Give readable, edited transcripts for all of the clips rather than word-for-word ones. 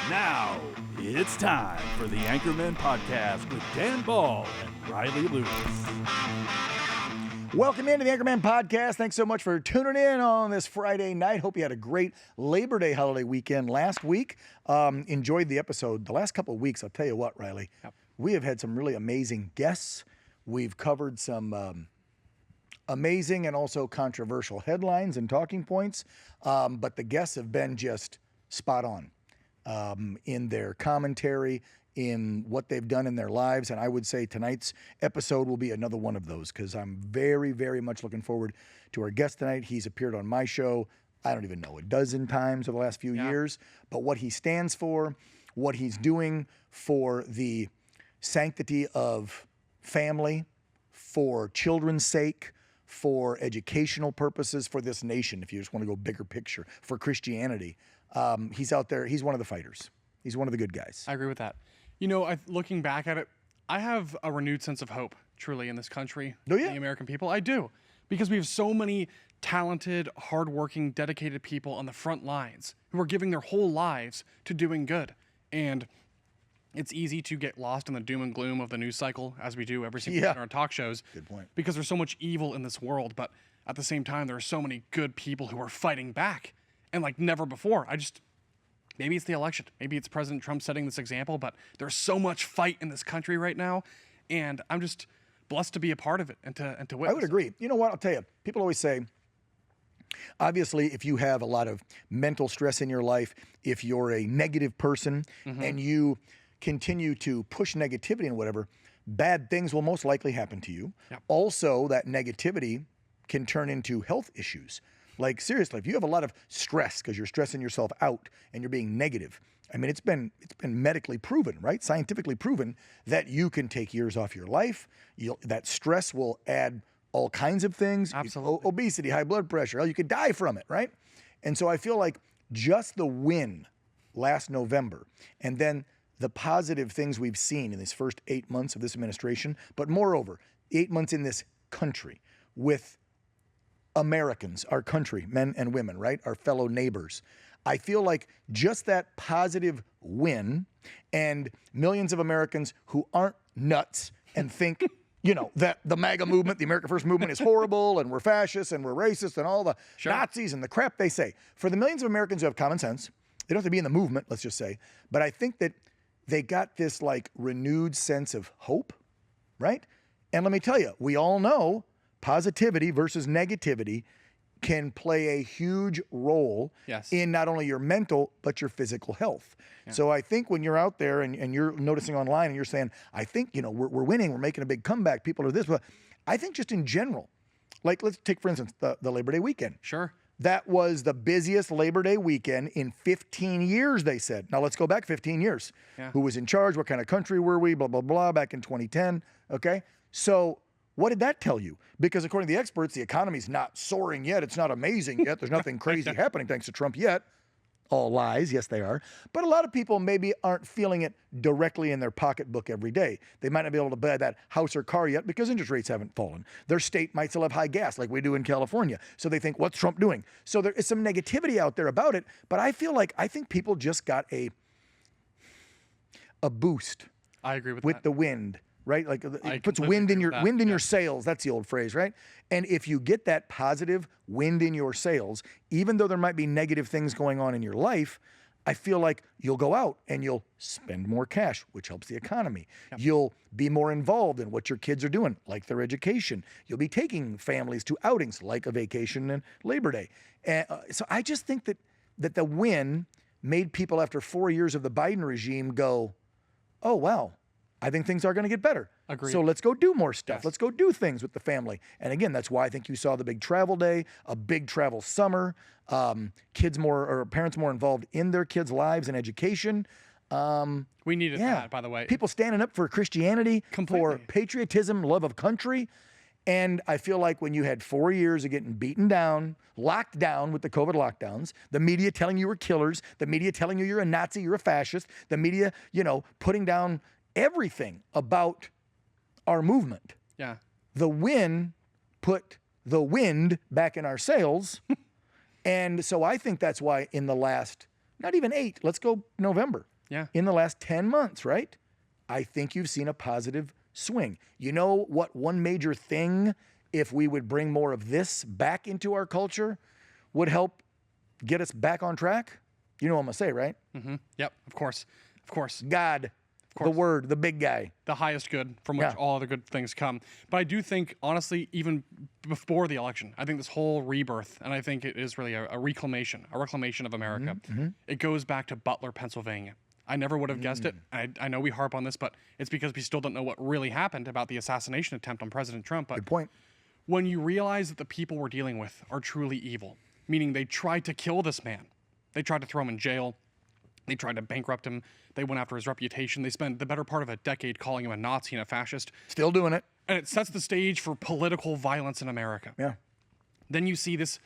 Now, it's time for the Anchormen Podcast with Dan Ball and Riley Lewis. Welcome into the Anchormen Podcast. Thanks so much for tuning in on this Friday night. Hope you had a great Labor Day holiday weekend last week. Enjoyed the episode. The last couple of weeks, I'll tell you what, Riley, we have had some really amazing guests. We've covered some amazing and also controversial headlines and talking points, but the guests have been just spot on in their commentary, in what they've done in their lives. And I would say tonight's episode will be another one of those, because I'm very, very much looking forward to our guest tonight. He's appeared on my show, I don't even know, a dozen times over the last few years. But what he stands for, what he's doing for the sanctity of family, for children's sake, for educational purposes, for this nation, if you just want to go bigger picture, for Christianity. He's out there. He's one of the fighters. He's one of the good guys. I agree with that. You know, looking back at it, I have a renewed sense of hope, truly, in this country. Oh, yeah? The American people. I do. Because we have so many talented, hardworking, dedicated people on the front lines who are giving their whole lives to doing good. And it's easy to get lost in the doom and gloom of the news cycle, as we do every single night on our talk shows. Good point. Because there's so much evil in this world, but at the same time, there are so many good people who are fighting back. And like never before. Maybe it's the election. Maybe it's President Trump setting this example, but there's so much fight in this country right now. And I'm just blessed to be a part of it and to witness. I would agree. You know what? I'll tell you, people always say, obviously, if you have a lot of mental stress in your life, if you're a negative person and you continue to push negativity and whatever, bad things will most likely happen to you. Yep. Also, that negativity can turn into health issues. Like, seriously, if you have a lot of stress because you're stressing yourself out and you're being negative, I mean, it's been medically proven, right? Scientifically proven that you can take years off your life. That stress will add all kinds of things. Absolutely. Obesity, high blood pressure. You could die from it, right? And so I feel like just the win last November and then the positive things we've seen in these first 8 months of this administration, but moreover, 8 months in this country with Americans, our country, men and women, right? Our fellow neighbors. I feel like just that positive win and millions of Americans who aren't nuts and think, you know, that the MAGA movement, the America First movement is horrible and we're fascists and we're racist and all the Nazis and the crap they say. For the millions of Americans who have common sense, they don't have to be in the movement, let's just say, but I think that they got this like renewed sense of hope, right? And let me tell you, we all know positivity versus negativity can play a huge role in not only your mental, but your physical health. Yeah. So I think when you're out there and you're noticing online and you're saying, I think, you know, we're winning, we're making a big comeback, people are this, but I think just in general, like let's take, for instance, the Labor Day weekend. Sure. That was the busiest Labor Day weekend in 15 years, they said. Now let's go back 15 years. Yeah. Who was in charge? What kind of country were we? Blah, blah, blah, back in 2010. Okay. So what did that tell you? Because according to the experts, the economy's not soaring yet. It's not amazing yet. There's nothing crazy happening thanks to Trump yet. All lies. Yes, they are. But a lot of people maybe aren't feeling it directly in their pocketbook every day. They might not be able to buy that house or car yet because interest rates haven't fallen. Their state might still have high gas like we do in California. So they think, what's Trump doing? So there is some negativity out there about it. But I think people just got a boost. I agree with that. The wind. Right? Like it puts wind in your sails. That's the old phrase, right? And if you get that positive wind in your sails, even though there might be negative things going on in your life, I feel like you'll go out and you'll spend more cash, which helps the economy. Yep. You'll be more involved in what your kids are doing, like their education. You'll be taking families to outings, like a vacation and Labor Day. And so I just think that the win made people after 4 years of the Biden regime go, oh, wow. I think things are going to get better. Agreed. So let's go do more stuff. Yes. Let's go do things with the family. And again, that's why I think you saw the big travel day, a big travel summer, parents more involved in their kids' lives and education. We needed that, by the way. People standing up for Christianity, Completely. for patriotism, love of country. And I feel like when you had 4 years of getting beaten down, locked down with the COVID lockdowns, the media telling you were killers, the media telling you you're a Nazi, you're a fascist, the media, putting down everything about our movement. Yeah. The win put the wind back in our sails, And so I think that's why in the last, not even 8, let's go November. Yeah. In the last 10 months, right? I think you've seen a positive swing. You know what one major thing, if we would bring more of this back into our culture, would help get us back on track? You know what I'm going to say, right? Mm-hmm. Yep, of course. Of course. God, the Word, the big guy. The highest good from which all other good things come. But I do think, honestly, even before the election, I think this whole rebirth, and I think it is really a reclamation of America. Mm-hmm. It goes back to Butler, Pennsylvania. I never would have guessed it. I know we harp on this, but it's because we still don't know what really happened about the assassination attempt on President Trump. But Good point. when you realize that the people we're dealing with are truly evil, meaning they tried to kill this man, they tried to throw him in jail, they tried to bankrupt him, they went after his reputation, they spent the better part of a decade calling him a Nazi and a fascist. Still doing it. And it sets the stage for political violence in America. Yeah. Then you see this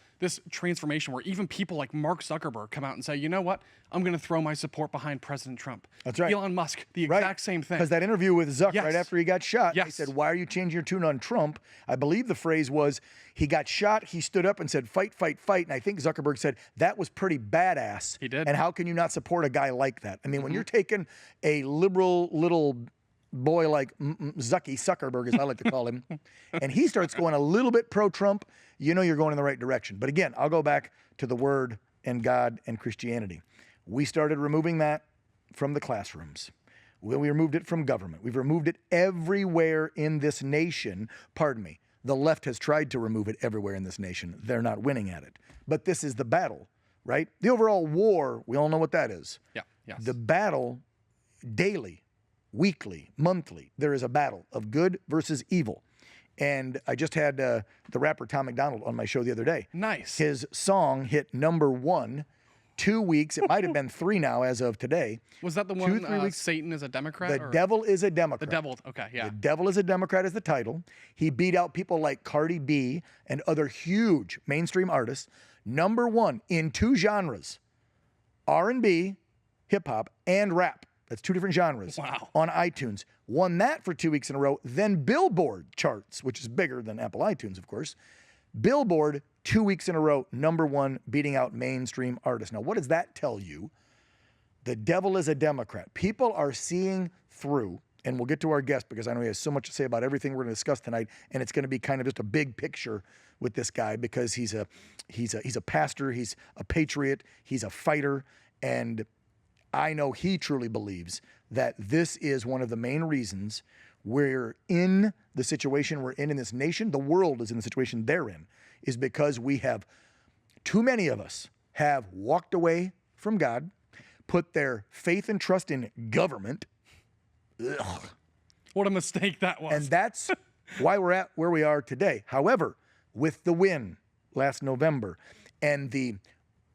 transformation where even people like Mark Zuckerberg come out and say, you know what? I'm going to throw my support behind President Trump. That's right. Elon Musk, the exact same thing. Because that interview with Zuck Yes. right after he got shot, Yes. he said, why are you changing your tune on Trump? I believe the phrase was, he got shot, he stood up and said, fight, fight, fight. And I think Zuckerberg said, that was pretty badass. He did. And how can you not support a guy like that? I mean, when you're taking a liberal little boy like Zuckerberg, as I like to call him, and he starts going a little bit pro-Trump, you know you're going in the right direction. But again, I'll go back to the Word and God and Christianity. We started removing that from the classrooms. We removed it from government. We've removed it everywhere in this nation. Pardon me. The left has tried to remove it everywhere in this nation. They're not winning at it. But this is the battle, right? The overall war, we all know what that is. Yeah. Yes. The battle, daily, weekly, monthly, there is a battle of good versus evil. And I just had the rapper Tom McDonald on my show the other day. Nice. His song hit #1, 2 weeks. It might have been 3 now as of today. Was that the 2, one, 3 weeks. Satan is a Democrat? The Devil is a Democrat. The Devil, okay, yeah. The Devil is a Democrat is the title. He beat out people like Cardi B and other huge mainstream artists. #1 in 2 genres, R&B, hip hop, and rap. That's 2 different genres. Wow. On iTunes. Won that for 2 weeks in a row. Then Billboard charts, which is bigger than Apple iTunes, of course. Billboard, 2 weeks in a row, #1, beating out mainstream artists. Now, what does that tell you? The devil is a Democrat. People are seeing through, and we'll get to our guest because I know he has so much to say about everything we're going to discuss tonight, and it's going to be kind of just a big picture with this guy because he's a pastor, he's a patriot, he's a fighter, and I know he truly believes that this is one of the main reasons we're in the situation we're in this nation. The world is in the situation they're in, is because we have, too many of us have walked away from God, put their faith and trust in government. Ugh. What a mistake that was. And that's why we're at where we are today. However, with the win last November and the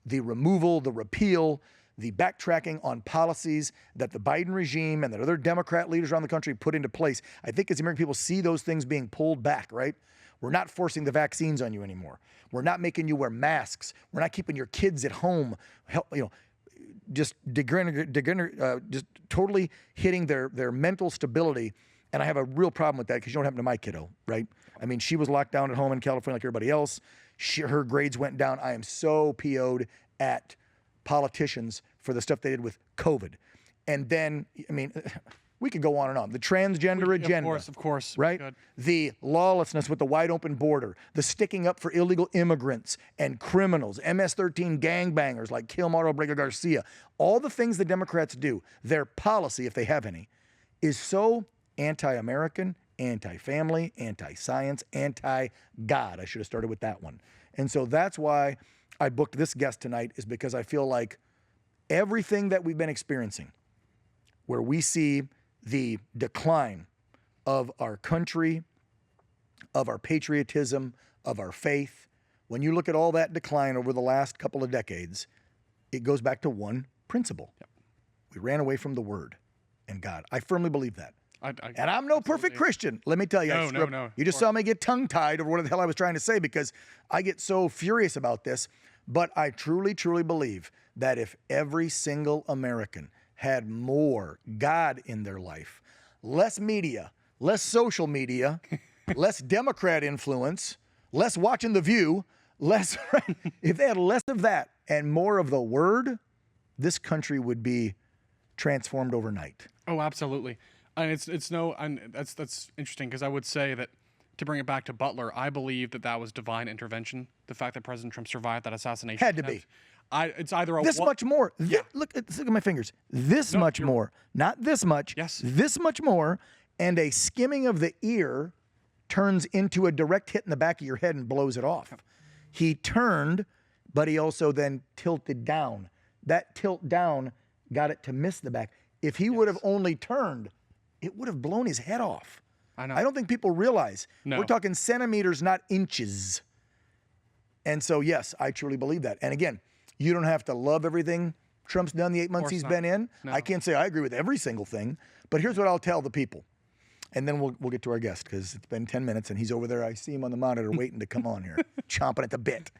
removal, the repeal, the backtracking on policies that the Biden regime and that other Democrat leaders around the country put into place, I think as American people see those things being pulled back, right? We're not forcing the vaccines on you anymore. We're not making you wear masks. We're not keeping your kids at home, just just totally hitting their mental stability. And I have a real problem with that because you know what happened to my kiddo, right? I mean, she was locked down at home in California like everybody else. Her grades went down. I am so PO'd at politicians for the stuff they did with COVID. And then, I mean, we could go on and on. The transgender agenda. Of course. Right? The lawlessness with the wide open border, the sticking up for illegal immigrants and criminals, MS-13 gangbangers like Kilmar Obrega Garcia. All the things the Democrats do, their policy, if they have any, is so anti-American, anti-family, anti-science, anti-God. I should have started with that one. And so that's why I booked this guest tonight, is because I feel like everything that we've been experiencing, where we see the decline of our country, of our patriotism, of our faith, when you look at all that decline over the last couple of decades, it goes back to one principle. Yep. We ran away from the Word and God. I firmly believe that. And I'm no perfect Christian. Let me tell you. No. You just saw me get tongue-tied over what the hell I was trying to say because I get so furious about this. But I truly, truly believe that if every single American had more God in their life, less media, less social media, less Democrat influence, less watching The View, less, if they had less of that and more of the word, this country would be transformed overnight. Oh, absolutely. And that's interesting, because I would say that, to bring it back to Butler, I believe that was divine intervention. The fact that President Trump survived that assassination Had to be. It's either a much more. Yeah. Look at my fingers. This much more, not this much. Yes. This much more, and a skimming of the ear turns into a direct hit in the back of your head and blows it off. He turned, but he also then tilted down. That tilt down got it to miss the back. If he would have only turned, it would have blown his head off. I know. I don't think people realize. No. We're talking centimeters, not inches. And so, yes, I truly believe that. And again, you don't have to love everything Trump's done the 8 months he's been in. No. I can't say I agree with every single thing, but here's what I'll tell the people. And then we'll get to our guest, because it's been 10 minutes and he's over there. I see him on the monitor waiting to come on here, chomping at the bit.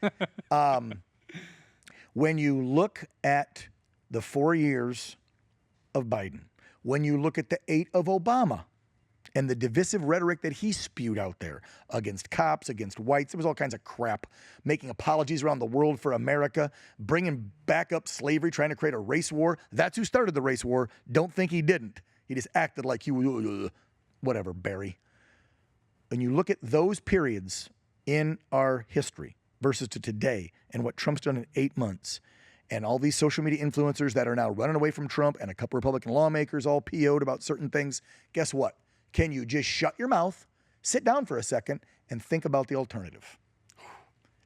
When you look at the 4 years of Biden, when you look at the 8 of Obama, and the divisive rhetoric that he spewed out there against cops, against whites, there was all kinds of crap, making apologies around the world for America, bringing back up slavery, trying to create a race war. That's who started the race war. Don't think he didn't. He just acted like he was, whatever, Barry. And you look at those periods in our history versus to today and what Trump's done in 8 months, and all these social media influencers that are now running away from Trump, and a couple Republican lawmakers all PO'd about certain things, guess what? Can you just shut your mouth, sit down for a second, and think about the alternative?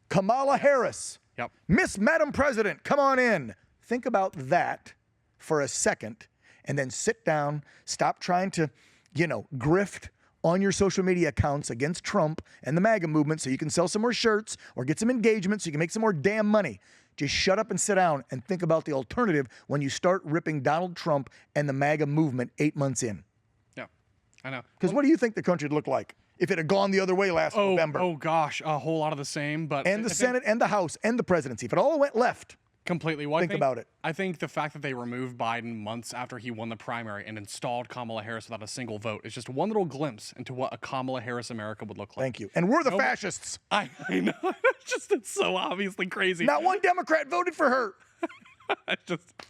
Kamala Harris. Yep. Miss Madam President, come on in. Think about that for a second, and then sit down, stop trying to, grift on your social media accounts against Trump and the MAGA movement so you can sell some more shirts or get some engagement so you can make some more damn money. Just shut up and sit down and think about the alternative when you start ripping Donald Trump and the MAGA movement 8 months in. Yeah, I know. Because what do you think the country would look like if it had gone the other way last November? Oh gosh, a whole lot of the same. But And the Senate and the House and the presidency. If it all went left. Completely. Well, Think about it. I think the fact that they removed Biden months after he won the primary and installed Kamala Harris without a single vote is just one little glimpse into what a Kamala Harris America would look like. Thank you. And we're the fascists. I know. It's so obviously crazy. Not one Democrat voted for her.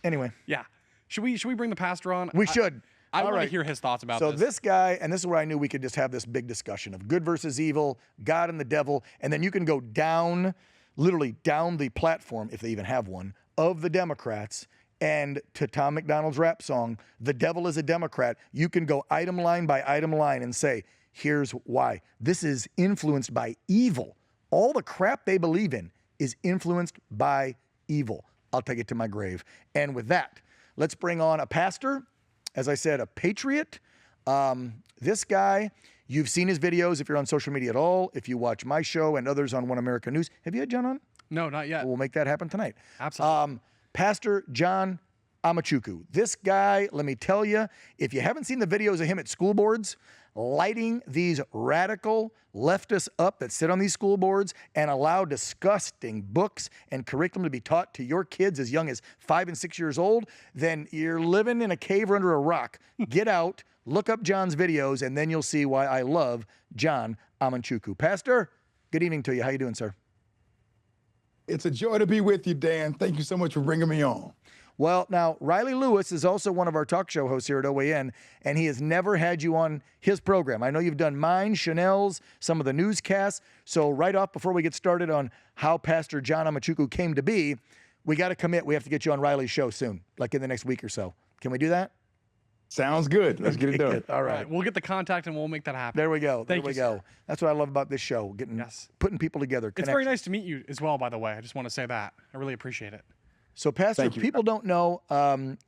Anyway. Yeah. Should we bring the pastor on? We should. I All want to right. hear his thoughts about So this. this guy, and this is where I knew we could just have this big discussion of good versus evil, God and the devil, and then you can go down, literally down the platform, if they even have one, of the Democrats, and to Tom McDonald's rap song, "The Devil is a Democrat," you can go item line by item line and say, here's why. This is influenced by evil. All the crap they believe in is influenced by evil. I'll take it to my grave. And with that, let's bring on a pastor, as I said, a patriot. This guy, you've seen his videos if you're on social media at all, if you watch my show and others on One America News. Have you had John on? No, not yet. We'll make that happen tonight. Absolutely. Pastor John Amanchukwu. This guy, let me tell you, if you haven't seen the videos of him at school boards, lighting these radical leftists up that sit on these school boards and allow disgusting books and curriculum to be taught to your kids as young as 5 and 6 years old, then you're living in a cave or under a rock. Get out, look up John's videos, and then you'll see why I love John Amanchukwu. Pastor, good evening to you. How you doing, sir? It's a joy to be with you, Dan. Thank you so much for bringing me on. Well, now, Riley Lewis is also one of our talk show hosts here at OAN, and he has never had you on his program. I know you've done mine, Chanel's, some of the newscasts. So right off, before we get started on how Pastor John Amanchukwu came to be, we got to commit. We have to get you on Riley's show soon, like in the next week or so. Can we do that? Sounds good. Let's get it done. All right. We'll get the contact and we'll make that happen. There we go. There Thank we you, go. sir. That's what I love about this show, putting people together. It's very nice to meet you as well, by the way. I just want to say that. I really appreciate it. So, Pastor, Thank you. people don't know,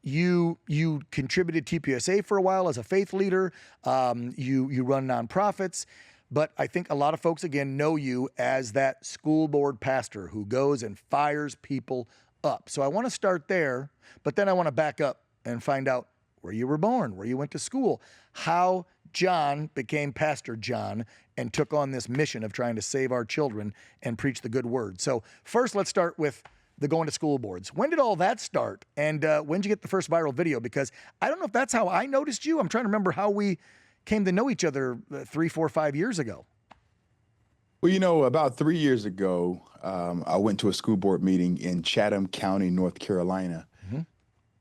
you contributed to TPSA for a while as a faith leader. You run nonprofits. But I think a lot of folks, again, know you as that school board pastor who goes and fires people up. So I want to start there, but then I want to back up and find out where you were born, where you went to school, how John became Pastor John and took on this mission of trying to save our children and preach the good word. So first, let's start with the going to school boards. When did all that start? And when did you get the first viral video? Because I don't know if that's how I noticed you. I'm trying to remember how we came to know each other 3, 4, 5 years ago. Well, about 3 years ago, I went to a school board meeting in Chatham County, North Carolina.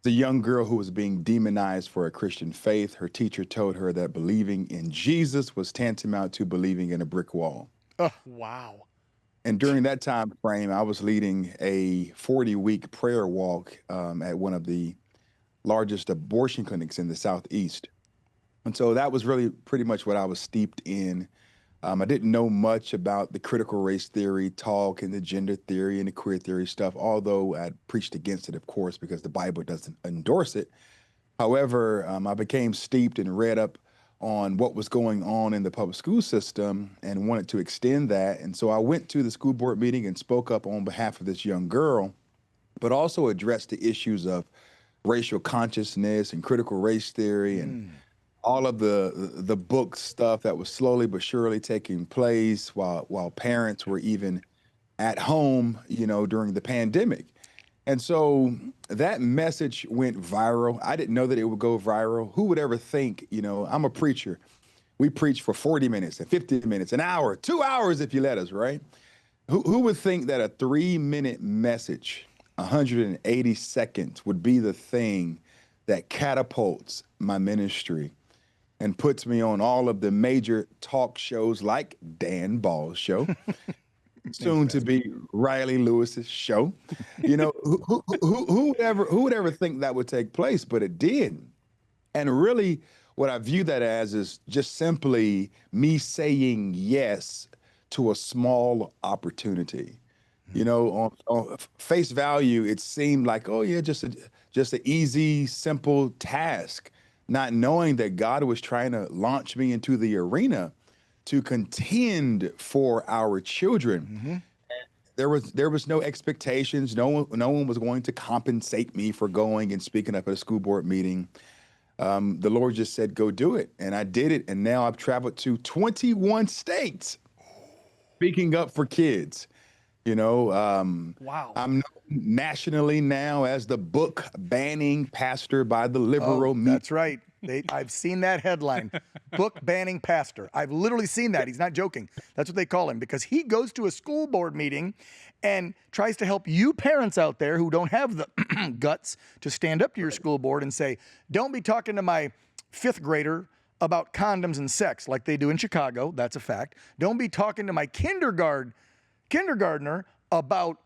The young girl who was being demonized for a Christian faith, her teacher told her that believing in Jesus was tantamount to believing in a brick wall. Wow. And during that time frame, I was leading a 40-week prayer walk at one of the largest abortion clinics in the Southeast. And so that was really pretty much what I was steeped in. I didn't know much about the critical race theory talk and the gender theory and the queer theory stuff, although I preached against it, of course, because the Bible doesn't endorse it. However, I became steeped and read up on what was going on in the public school system and wanted to extend that. And so I went to the school board meeting and spoke up on behalf of this young girl, but also addressed the issues of racial consciousness and critical race theory and all of the book stuff that was slowly but surely taking place while parents were even at home, during the pandemic. And so that message went viral. I didn't know that it would go viral. Who would ever think, I'm a preacher. We preach for 40 minutes and 50 minutes, an hour, 2 hours if you let us, right? Who would think that a 3-minute message, 180 seconds, would be the thing that catapults my ministry and puts me on all of the major talk shows like Dan Ball's show, soon to be Riley Lewis's show. Who would ever think that would take place? But it did. And really, what I view that as is just simply me saying yes to a small opportunity. On face value, it seemed like, oh yeah, just an easy, simple task, not knowing that God was trying to launch me into the arena to contend for our children. There was no expectations. No one was going to compensate me for going and speaking up at a school board meeting. The Lord just said, go do it. And I did it. And now I've traveled to 21 states speaking up for kids. Wow. I'm known nationally now as the book banning pastor by the liberal media. That's right. I've seen that headline, book banning pastor. I've literally seen that. He's not joking. That's what they call him, because he goes to a school board meeting and tries to help you parents out there who don't have the guts to stand up to your school board and say, don't be talking to my 5th grader about condoms and sex like they do in Chicago. That's a fact. Don't be talking to my kindergartner about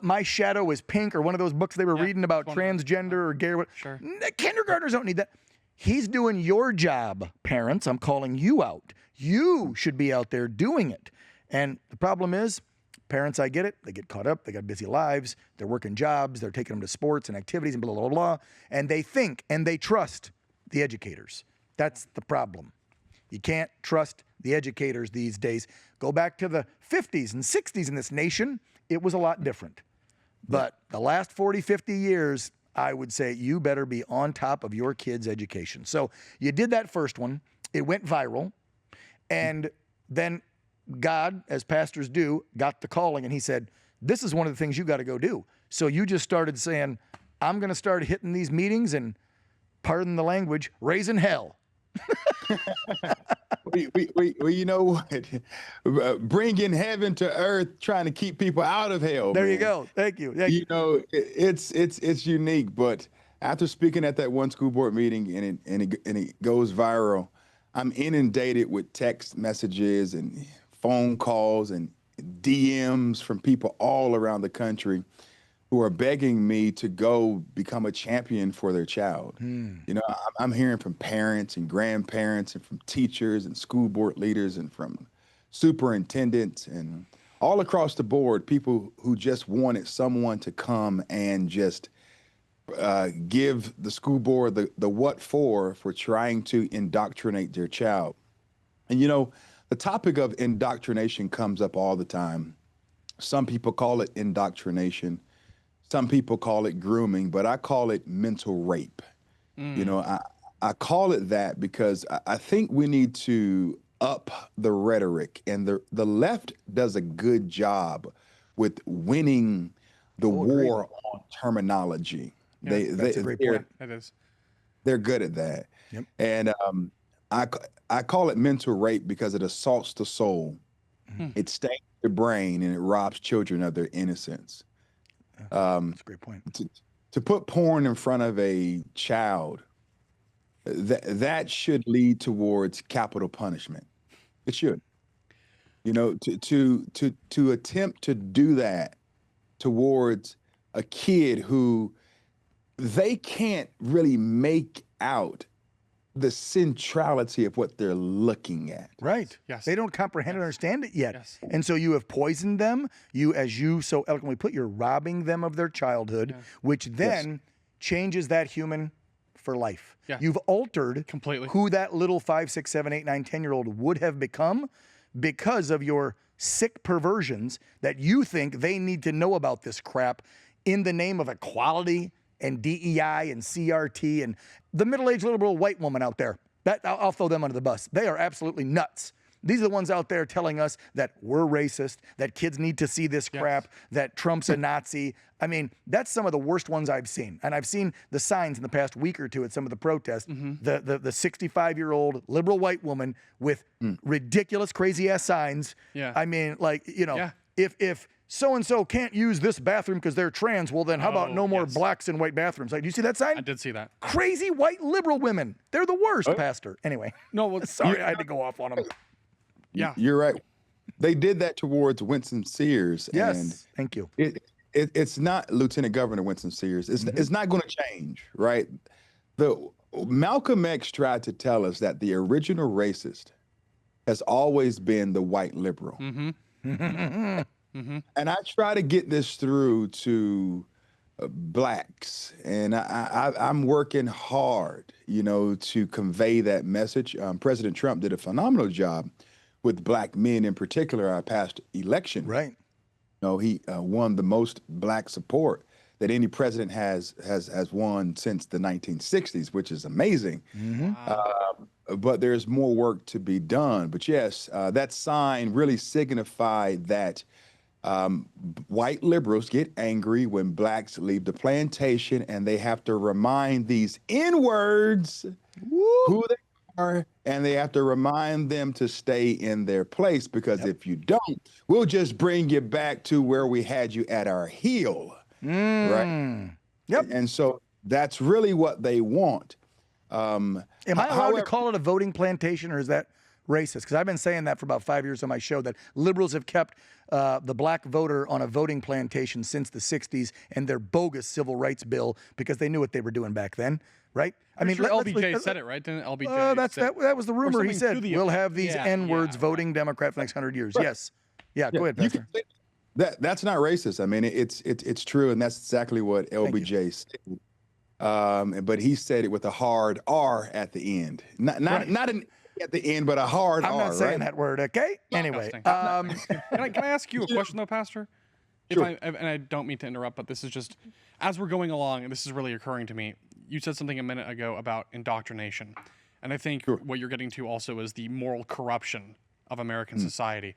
My Shadow is Pink, or one of those books they were reading about transgender or gay. Sure. Kindergartners don't need that. He's doing your job, parents. I'm calling you out. You should be out there doing it. And the problem is, parents, I get it. They get caught up. They got busy lives. They're working jobs. They're taking them to sports and activities and blah, blah, blah, blah. And they think and they trust the educators. That's the problem. You can't trust the educators these days. Go back to the 50s and 60s in this nation. It was a lot different. But the last 40, 50 years, I would say you better be on top of your kids' education. So you did that first one. It went viral. And then God, as pastors do, got the calling, and he said, this is one of the things you got to go do. So you just started saying, I'm going to start hitting these meetings and, pardon the language, raising hell. Well, you know what? Bringing heaven to earth, trying to keep people out of hell. There man. you go. Thank you. It's unique. But after speaking at that one school board meeting and it goes viral, I'm inundated with text messages and phone calls and DMs from people all around the country who are begging me to go become a champion for their child. I'm hearing from parents and grandparents and from teachers and school board leaders and from superintendents and all across the board, people who just wanted someone to come and just give the school board the what for trying to indoctrinate their child. And the topic of indoctrination comes up all the time. Some people call it indoctrination. Some people call it grooming, but I call it mental rape. I call it that because I think we need to up the rhetoric, and the left does a good job with winning the war on terminology. Yeah, that's a great point. It is. They're good at that. Yep. And I call it mental rape because it assaults the soul. It stains the brain and it robs children of their innocence. That's a great point. To put porn in front of a child, that should lead towards capital punishment. It should. You know, to attempt to do that towards a kid who they can't really make out the centrality of what they're looking at. Right. Yes. They don't comprehend and understand it yet. Yes. And so you have poisoned them. You, as you so eloquently put, you're robbing them of their childhood, which then changes that human for life. Yeah. You've altered Completely. who that little 5, 6, 7, 8, 9, 10-year-old would have become because of your sick perversions that you think they need to know about this crap in the name of equality and DEI and CRT and the middle-aged liberal white woman out there. I'll throw them under the bus. They are absolutely nuts. These are the ones out there telling us that we're racist, that kids need to see this crap, that Trump's a Nazi. I mean, that's some of the worst ones I've seen. And I've seen the signs in the past week or two at some of the protests. The 65-year-old liberal white woman with ridiculous, crazy-ass signs. Yeah. I mean, like, you know, if so-and-so can't use this bathroom because they're trans, well, then how about no more blacks in white bathrooms? Like, do you see that sign? I did see that. Crazy white liberal women. They're the worst, Pastor. Anyway. No, well, Sorry, I had to go off on them. Yeah. You're right. They did that towards Winston Sears. Yes, And thank you. it's not Lieutenant Governor Winston Sears. It's not going to change, right? Malcolm X tried to tell us that the original racist has always been the white liberal. And I try to get this through to blacks, and I'm working hard, you know, to convey that message. President Trump did a phenomenal job with black men in particular our past election. Right. You know, he won the most black support that any president has won since the 1960s, which is amazing. But there's more work to be done. But yes, that sign really signified that white liberals get angry when blacks leave the plantation, and they have to remind these N-words who they are, and they have to remind them to stay in their place, because if you don't, we'll just bring you back to where we had you at our heel. Right? Yep. And so that's really what they want. Am I allowed to call it a voting plantation, or is that racist? Because I've been saying that for about 5 years on my show, that liberals have kept the black voter on a voting plantation since the 60s and their bogus civil rights bill, because they knew what they were doing back then, right? I mean, LBJ said it, right? Didn't LBJ? That was the rumor. He said, we'll have these N-words voting right. Democrat for the next 100 years. Right. Yes. Yeah, go ahead, Pastor. That's not racist. I mean, it's true, and that's exactly what LBJ said. But he said it with a hard R at the end. Not an at the end, but a hard R. I'm not saying that word, okay? Anyway. Can I ask you a question, though, Pastor? Sure. And I don't mean to interrupt, but this is just, as we're going along, and this is really occurring to me, you said something a minute ago about indoctrination. And I think what you're getting to also is the moral corruption of American society.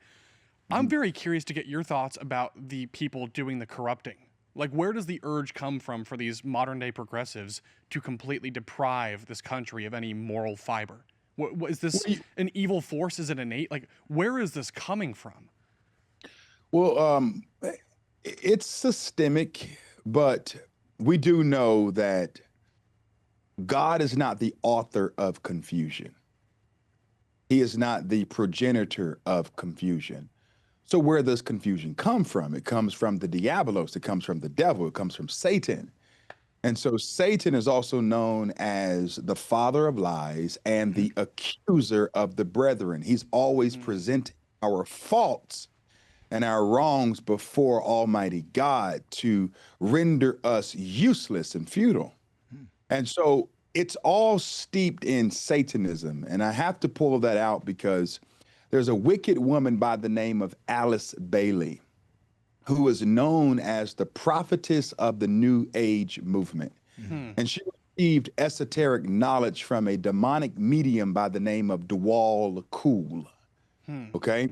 I'm very curious to get your thoughts about the people doing the corrupting. Like, where does the urge come from for these modern-day progressives to completely deprive this country of any moral fiber? What is this an evil force? Is it innate? Like, where is this coming from? Well, it's systemic, but we do know that God is not the author of confusion. He is not the progenitor of confusion. So where does confusion come from? It comes from the diabolos. It comes from the devil. It comes from Satan. And so Satan is also known as the father of lies and the accuser of the brethren. He's always presenting our faults and our wrongs before Almighty God to render us useless and futile. And so it's all steeped in Satanism. And I have to pull that out because there's a wicked woman by the name of Alice Bailey, who is known as the prophetess of the New Age movement. And she received esoteric knowledge from a demonic medium by the name of Dwal Cool. Okay?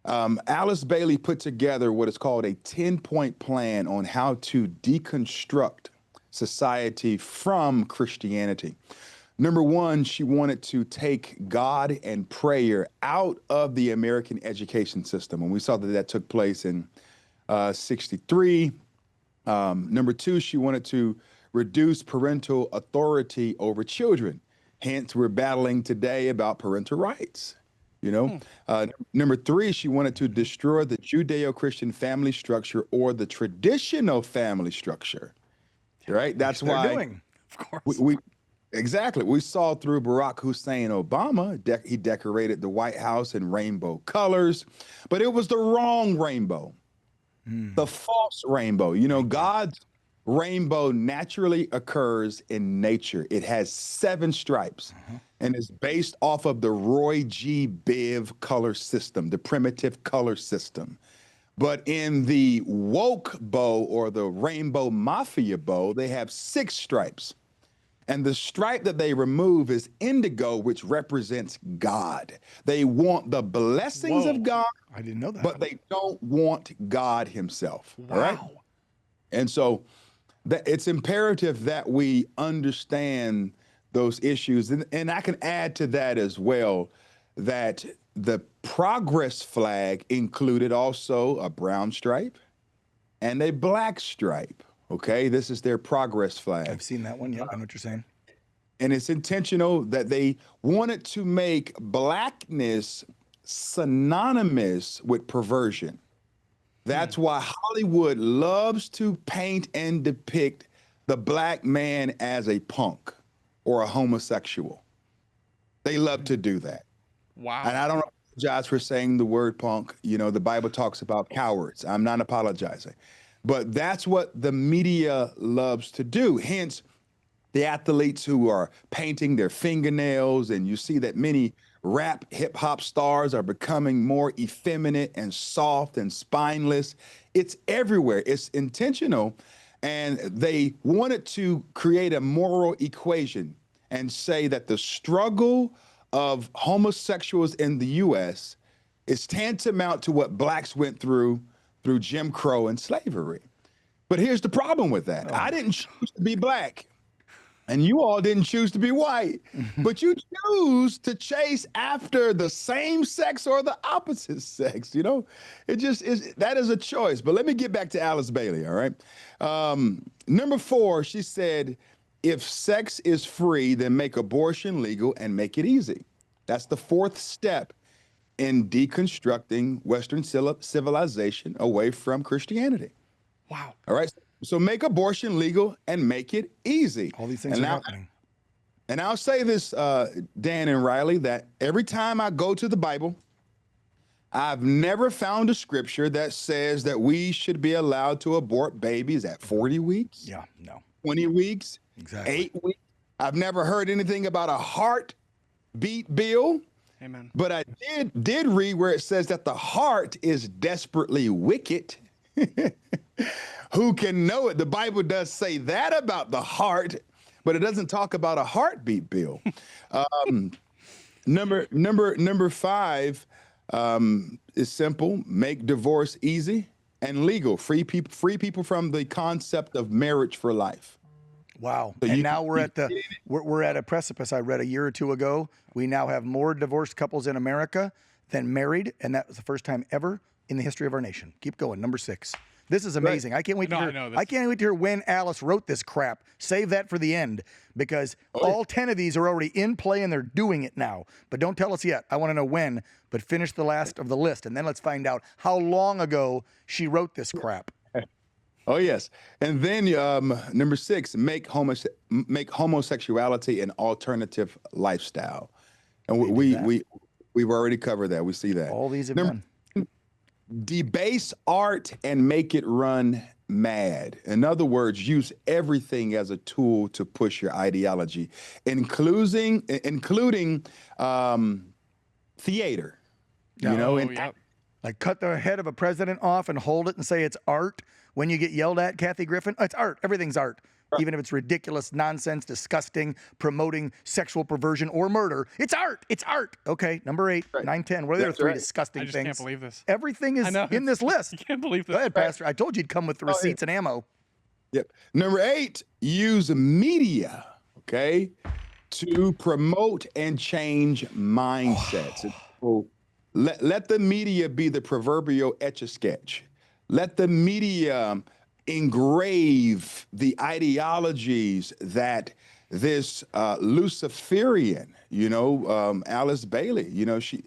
Alice Bailey put together what is called a 10-point plan on how to deconstruct society from Christianity. Number one, she wanted to take God and prayer out of the American education system. And we saw that that took place in 63. Number two, she wanted to reduce parental authority over children. Hence, we're battling today about parental rights. Number three, she wanted to destroy the Judeo-Christian family structure or the traditional family structure. Right? That's why doing. Of course. we exactly. We saw through Barack Hussein Obama, he decorated the White House in rainbow colors, but it was the wrong rainbow, the false rainbow. God's rainbow naturally occurs in nature. It has 7 stripes and is based off of the Roy G. Biv color system, the primitive color system. But in the woke bow or the rainbow mafia bow, they have 6 stripes. And the stripe that they remove is indigo, which represents God. They want the blessings of God. I didn't know that. But they don't want God himself. Wow. All right? And so it's imperative that we understand those issues. And I can add to that as well that the progress flag included also a brown stripe and a black stripe. Okay, this is their progress flag. I've seen that one. Yeah, I know what you're saying. And it's intentional that they wanted to make blackness synonymous with perversion. That's why Hollywood loves to paint and depict the black man as a punk or a homosexual. They love to do that. Wow. And I don't apologize for saying the word punk. The Bible talks about cowards. I'm not apologizing. But that's what the media loves to do. Hence, the athletes who are painting their fingernails, and you see that many rap hip hop stars are becoming more effeminate and soft and spineless. It's everywhere. It's intentional. And they wanted to create a moral equation and say that the struggle of homosexuals in the U.S. is tantamount to what blacks went through Jim Crow and slavery. But here's the problem with that. I didn't choose to be black, and you all didn't choose to be white, but you choose to chase after the same sex or the opposite sex. It just is. That is a choice. But let me get back to Alice Bailey. All right. Number 4, she said, if sex is free, then make abortion legal and make it easy. That's the 4th step in deconstructing Western civilization away from Christianity. Wow. All right. So make abortion legal and make it easy. All these things are happening. And I'll say this, Dan and Riley, that every time I go to the Bible, I've never found a scripture that says that we should be allowed to abort babies at 40 weeks. Yeah, no. 20 weeks. Exactly. 8 weeks. I've never heard anything about a heartbeat bill. Amen. But I did read where it says that the heart is desperately wicked. Who can know it? The Bible does say that about the heart, but it doesn't talk about a heartbeat bill. Number 5 is simple: make divorce easy and legal. Free people from the concept of marriage for life. Wow. So and now we're at a precipice. I read a year or 2 ago. We now have more divorced couples in America than married, and that was the first time ever in the history of our nation. Keep going. Number 6. This is amazing. I can't wait to hear. I can't wait to hear when Alice wrote this crap. Save that for the end, because all 10 of these are already in play and they're doing it now. But don't tell us yet. I want to know when. But finish the last of the list, and then let's find out how long ago she wrote this crap. Oh yes, and then number 6, make homosexuality an alternative lifestyle, and we've already covered that. We see that. All these have done. Debase art and make it run mad. In other words, use everything as a tool to push your ideology, including theater. Like cut the head of a president off and hold it and say it's art. When you get yelled at, Kathy Griffin, it's art. Everything's art. Right. Even if it's ridiculous, nonsense, disgusting, promoting sexual perversion or murder, it's art. It's art. Okay, number 8, 9, 10. What are the 3 disgusting things? I can't believe this. Everything is in this list. I can't believe this. Go ahead, Pastor. I told you you'd come with the receipts and ammo. Yep. Number 8, use media. Okay. to promote and change mindsets. So let the media be the proverbial Etch-a-Sketch. Let the media engrave the ideologies that this Luciferian, Alice Bailey, she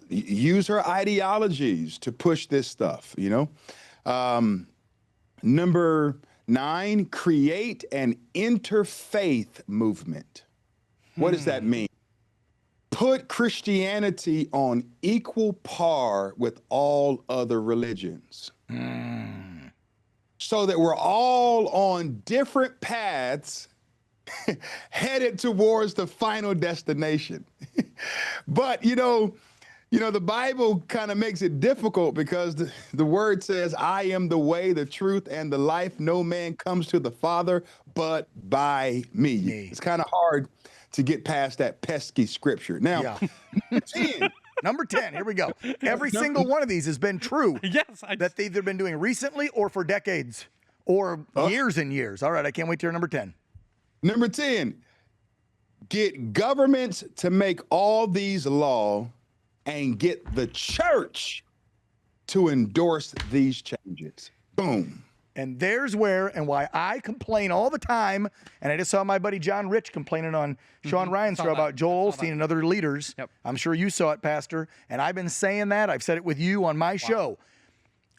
use her ideologies to push this stuff, Number 9, create an interfaith movement. What does that mean? Put Christianity on equal par with all other religions. So that we're all on different paths headed towards the final destination. But, the Bible kind of makes it difficult because the word says, I am the way, the truth, and the life. No man comes to the Father but by me. It's kind of hard to get past that pesky scripture. Now, Number 10, here we go. Every single one of these has been true. Yes. That they've either been doing recently or for decades or years and years. All right, I can't wait to hear number 10. Number 10, get governments to make all these laws and get the church to endorse these changes. Boom. And there's where and why I complain all the time, and I just saw my buddy John Rich complaining on Sean Ryan's show about Joel Osteen and other leaders. Yep. I'm sure you saw it, Pastor, and I've been saying that. I've said it with you on my show.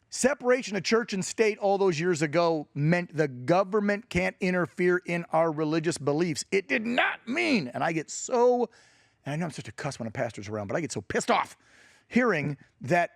Separation of church and state all those years ago meant the government can't interfere in our religious beliefs. It did not mean, and I get so, and I know I'm such a cuss when a pastor's around, but I get so pissed off hearing that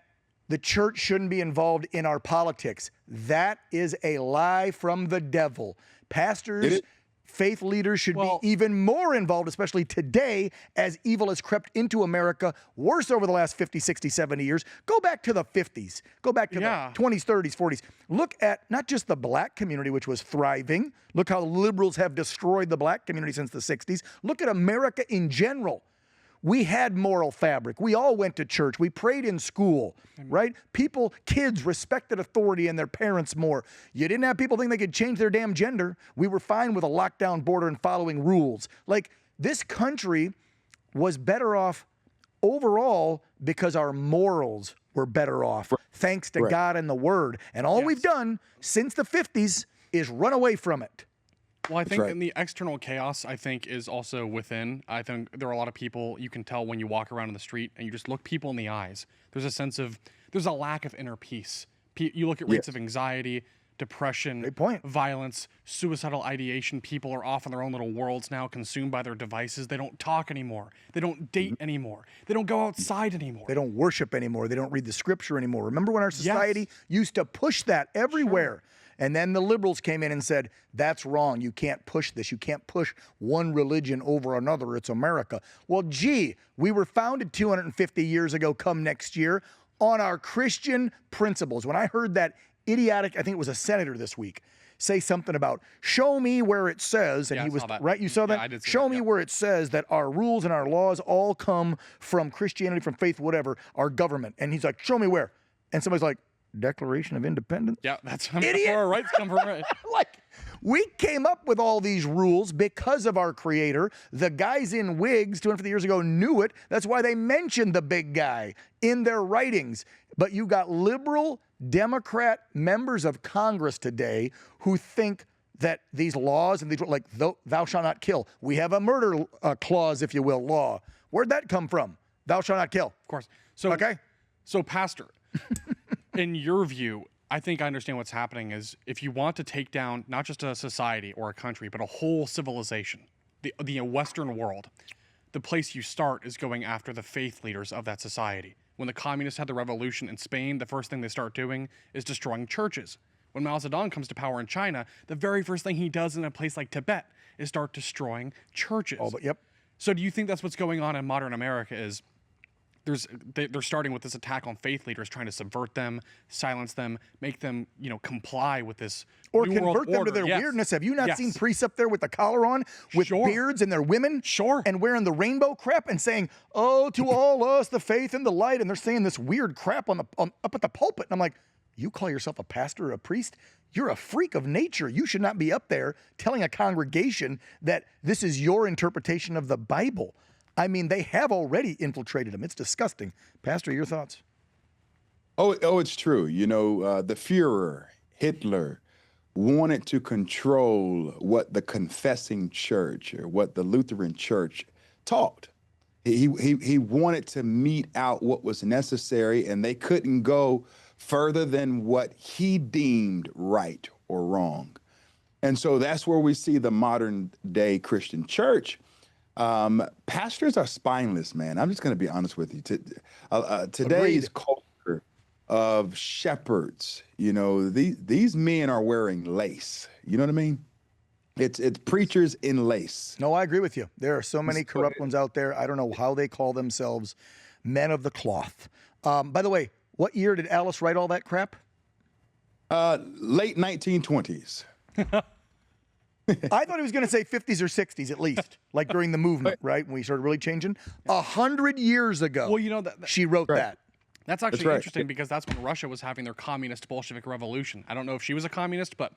the church shouldn't be involved in our politics. That is a lie from the devil. Pastors, faith leaders should be even more involved, especially today as evil has crept into America, worse over the last 50, 60, 70 years. Go back to the 50s. Go back to the 20s, 30s, 40s. Look at not just the black community, which was thriving. Look how liberals have destroyed the black community since the 60s. Look at America in general. We had moral fabric. We all went to church. We prayed in school, right? Kids respected authority and their parents more. You didn't have people think they could change their damn gender. We were fine with a lockdown border and following rules. Like, this country was better off overall because our morals were better off, thanks to God and the Word. And all we've done since the 50s is run away from it. Well, I think in the external chaos, I think, is also within. I think there are a lot of people you can tell when you walk around in the street and you just look people in the eyes. There's a lack of inner peace. You look at rates of anxiety, depression, violence, suicidal ideation. People are off in their own little worlds now, consumed by their devices. They don't talk anymore. They don't date anymore. They don't go outside anymore. They don't worship anymore. They don't read the scripture anymore. Remember when our society used to push that everywhere? And then the liberals came in and said, that's wrong. You can't push this. You can't push one religion over another. It's America. Well, gee, we were founded 250 years ago, come next year, on our Christian principles. When I heard that idiotic, I think it was a senator this week, say something about, show me where it says, and he was, right? You saw that? I did see show that, me where it says that our rules and our laws all come from Christianity, from faith, whatever, our government. And he's like, show me where. And somebody's like, Declaration of Independence? Yeah, that's where our rights come from, right? Like, we came up with all these rules because of our creator. The guys in wigs 250 years ago knew it. That's why they mentioned the big guy in their writings. But you got liberal Democrat members of Congress today who think that these laws and these, like, thou shalt not kill. We have a murder clause, if you will, law. Where'd that come from? Thou shalt not kill. Of course. So, Pastor, in your view, I think I understand what's happening is if you want to take down not just a society or a country, but a whole civilization, the Western world, the place you start is going after the faith leaders of that society. When the communists had the revolution in Spain, the first thing they start doing is destroying churches. When Mao Zedong comes to power in China, the very first thing he does in a place like Tibet is start destroying churches. So do you think that's what's going on in modern America is they're starting with this attack on faith leaders, trying to subvert them, silence them, make them, comply with this or new convert them to their weirdness. Have you not seen priests up there with the collar on, with beards and their women, and wearing the rainbow crap and saying, "Oh, to all us, the faith and the light," and they're saying this weird crap up at the pulpit, and I'm like, You call yourself a pastor or a priest? You're a freak of nature. You should not be up there telling a congregation that this is your interpretation of the Bible. I mean, they have already infiltrated them. It's disgusting. Pastor, your thoughts? Oh, it's true. You know, the Führer, Hitler, wanted to control what the confessing church or what the Lutheran church taught. He wanted to mete out what was necessary, and they couldn't go further than what he deemed right or wrong. And so that's where we see the modern day Christian church. Pastors are spineless, man. I'm just going to be honest with you. Today's culture of shepherds, you know, these men are wearing lace. You know what I mean? It's preachers in lace. No, I agree with you. There are so many corrupt ones out there. I don't know how they call themselves men of the cloth. By the way, what year did Alice write all that crap? I Late 1920s. thought he was going to say 50s or 60s at least, like during the movement, right? When we started really changing. 100 years ago, Well, you know, she wrote that. That's actually right. interesting because that's when Russia was having their communist Bolshevik revolution. I don't know if she was a communist, but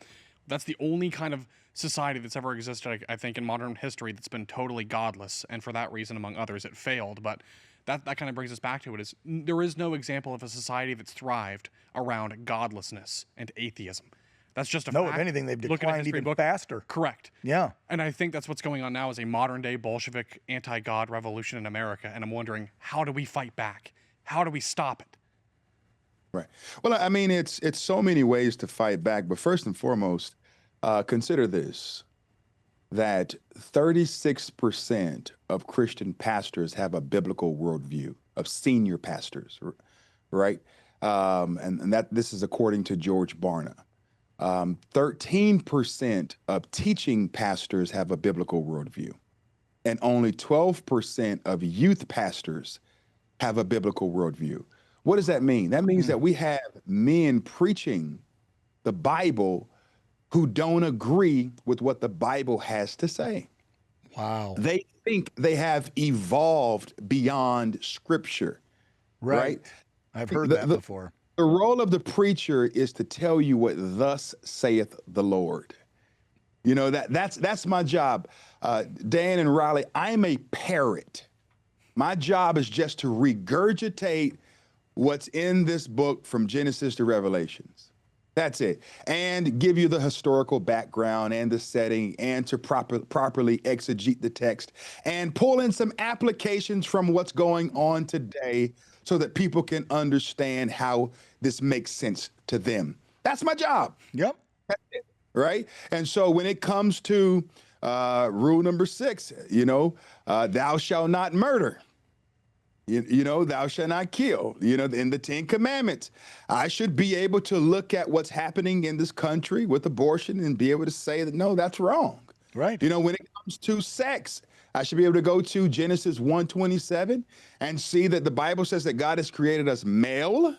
that's the only kind of society that's ever existed, I think, in modern history that's been totally godless. And for that reason, among others, it failed. But that kind of brings us back to it is there is no example of a society that's thrived around godlessness and atheism. That's just a No, fact. if anything, they've Look at a declined history even book. faster. Correct. Yeah. And I think that's what's going on now is a modern day Bolshevik anti-God revolution in America. And I'm wondering, how do we fight back? How do we stop it? Right. Well, I mean, it's so many ways to fight back, but first and foremost, consider this, that 36% of Christian pastors have a biblical worldview, of senior pastors, right? And that this is according to George Barna. 13% of teaching pastors have a biblical worldview, and only 12% of youth pastors have a biblical worldview. What does that mean? That means that we have men preaching the Bible who don't agree with what the Bible has to say. Wow. They think they have evolved beyond Scripture, right? I've heard that before. The role of the preacher is to tell you what thus saith the Lord. You know, that's my job. Dan and Riley, I'm a parrot. My job is just to regurgitate what's in this book from Genesis to Revelations. That's it. And give you the historical background and the setting, and to properly exegete the text and pull in some applications from what's going on today so that people can understand how this makes sense to them. That's my job. Yep. Right? And so when it comes to rule number 6, you know, thou shalt not murder. You know, thou shalt not kill, you know, in the 10 Commandments. I should be able to look at what's happening in this country with abortion and be able to say that, no, that's wrong. Right. You know, when it comes to sex, I should be able to go to Genesis 1:27 and see that the Bible says that God has created us male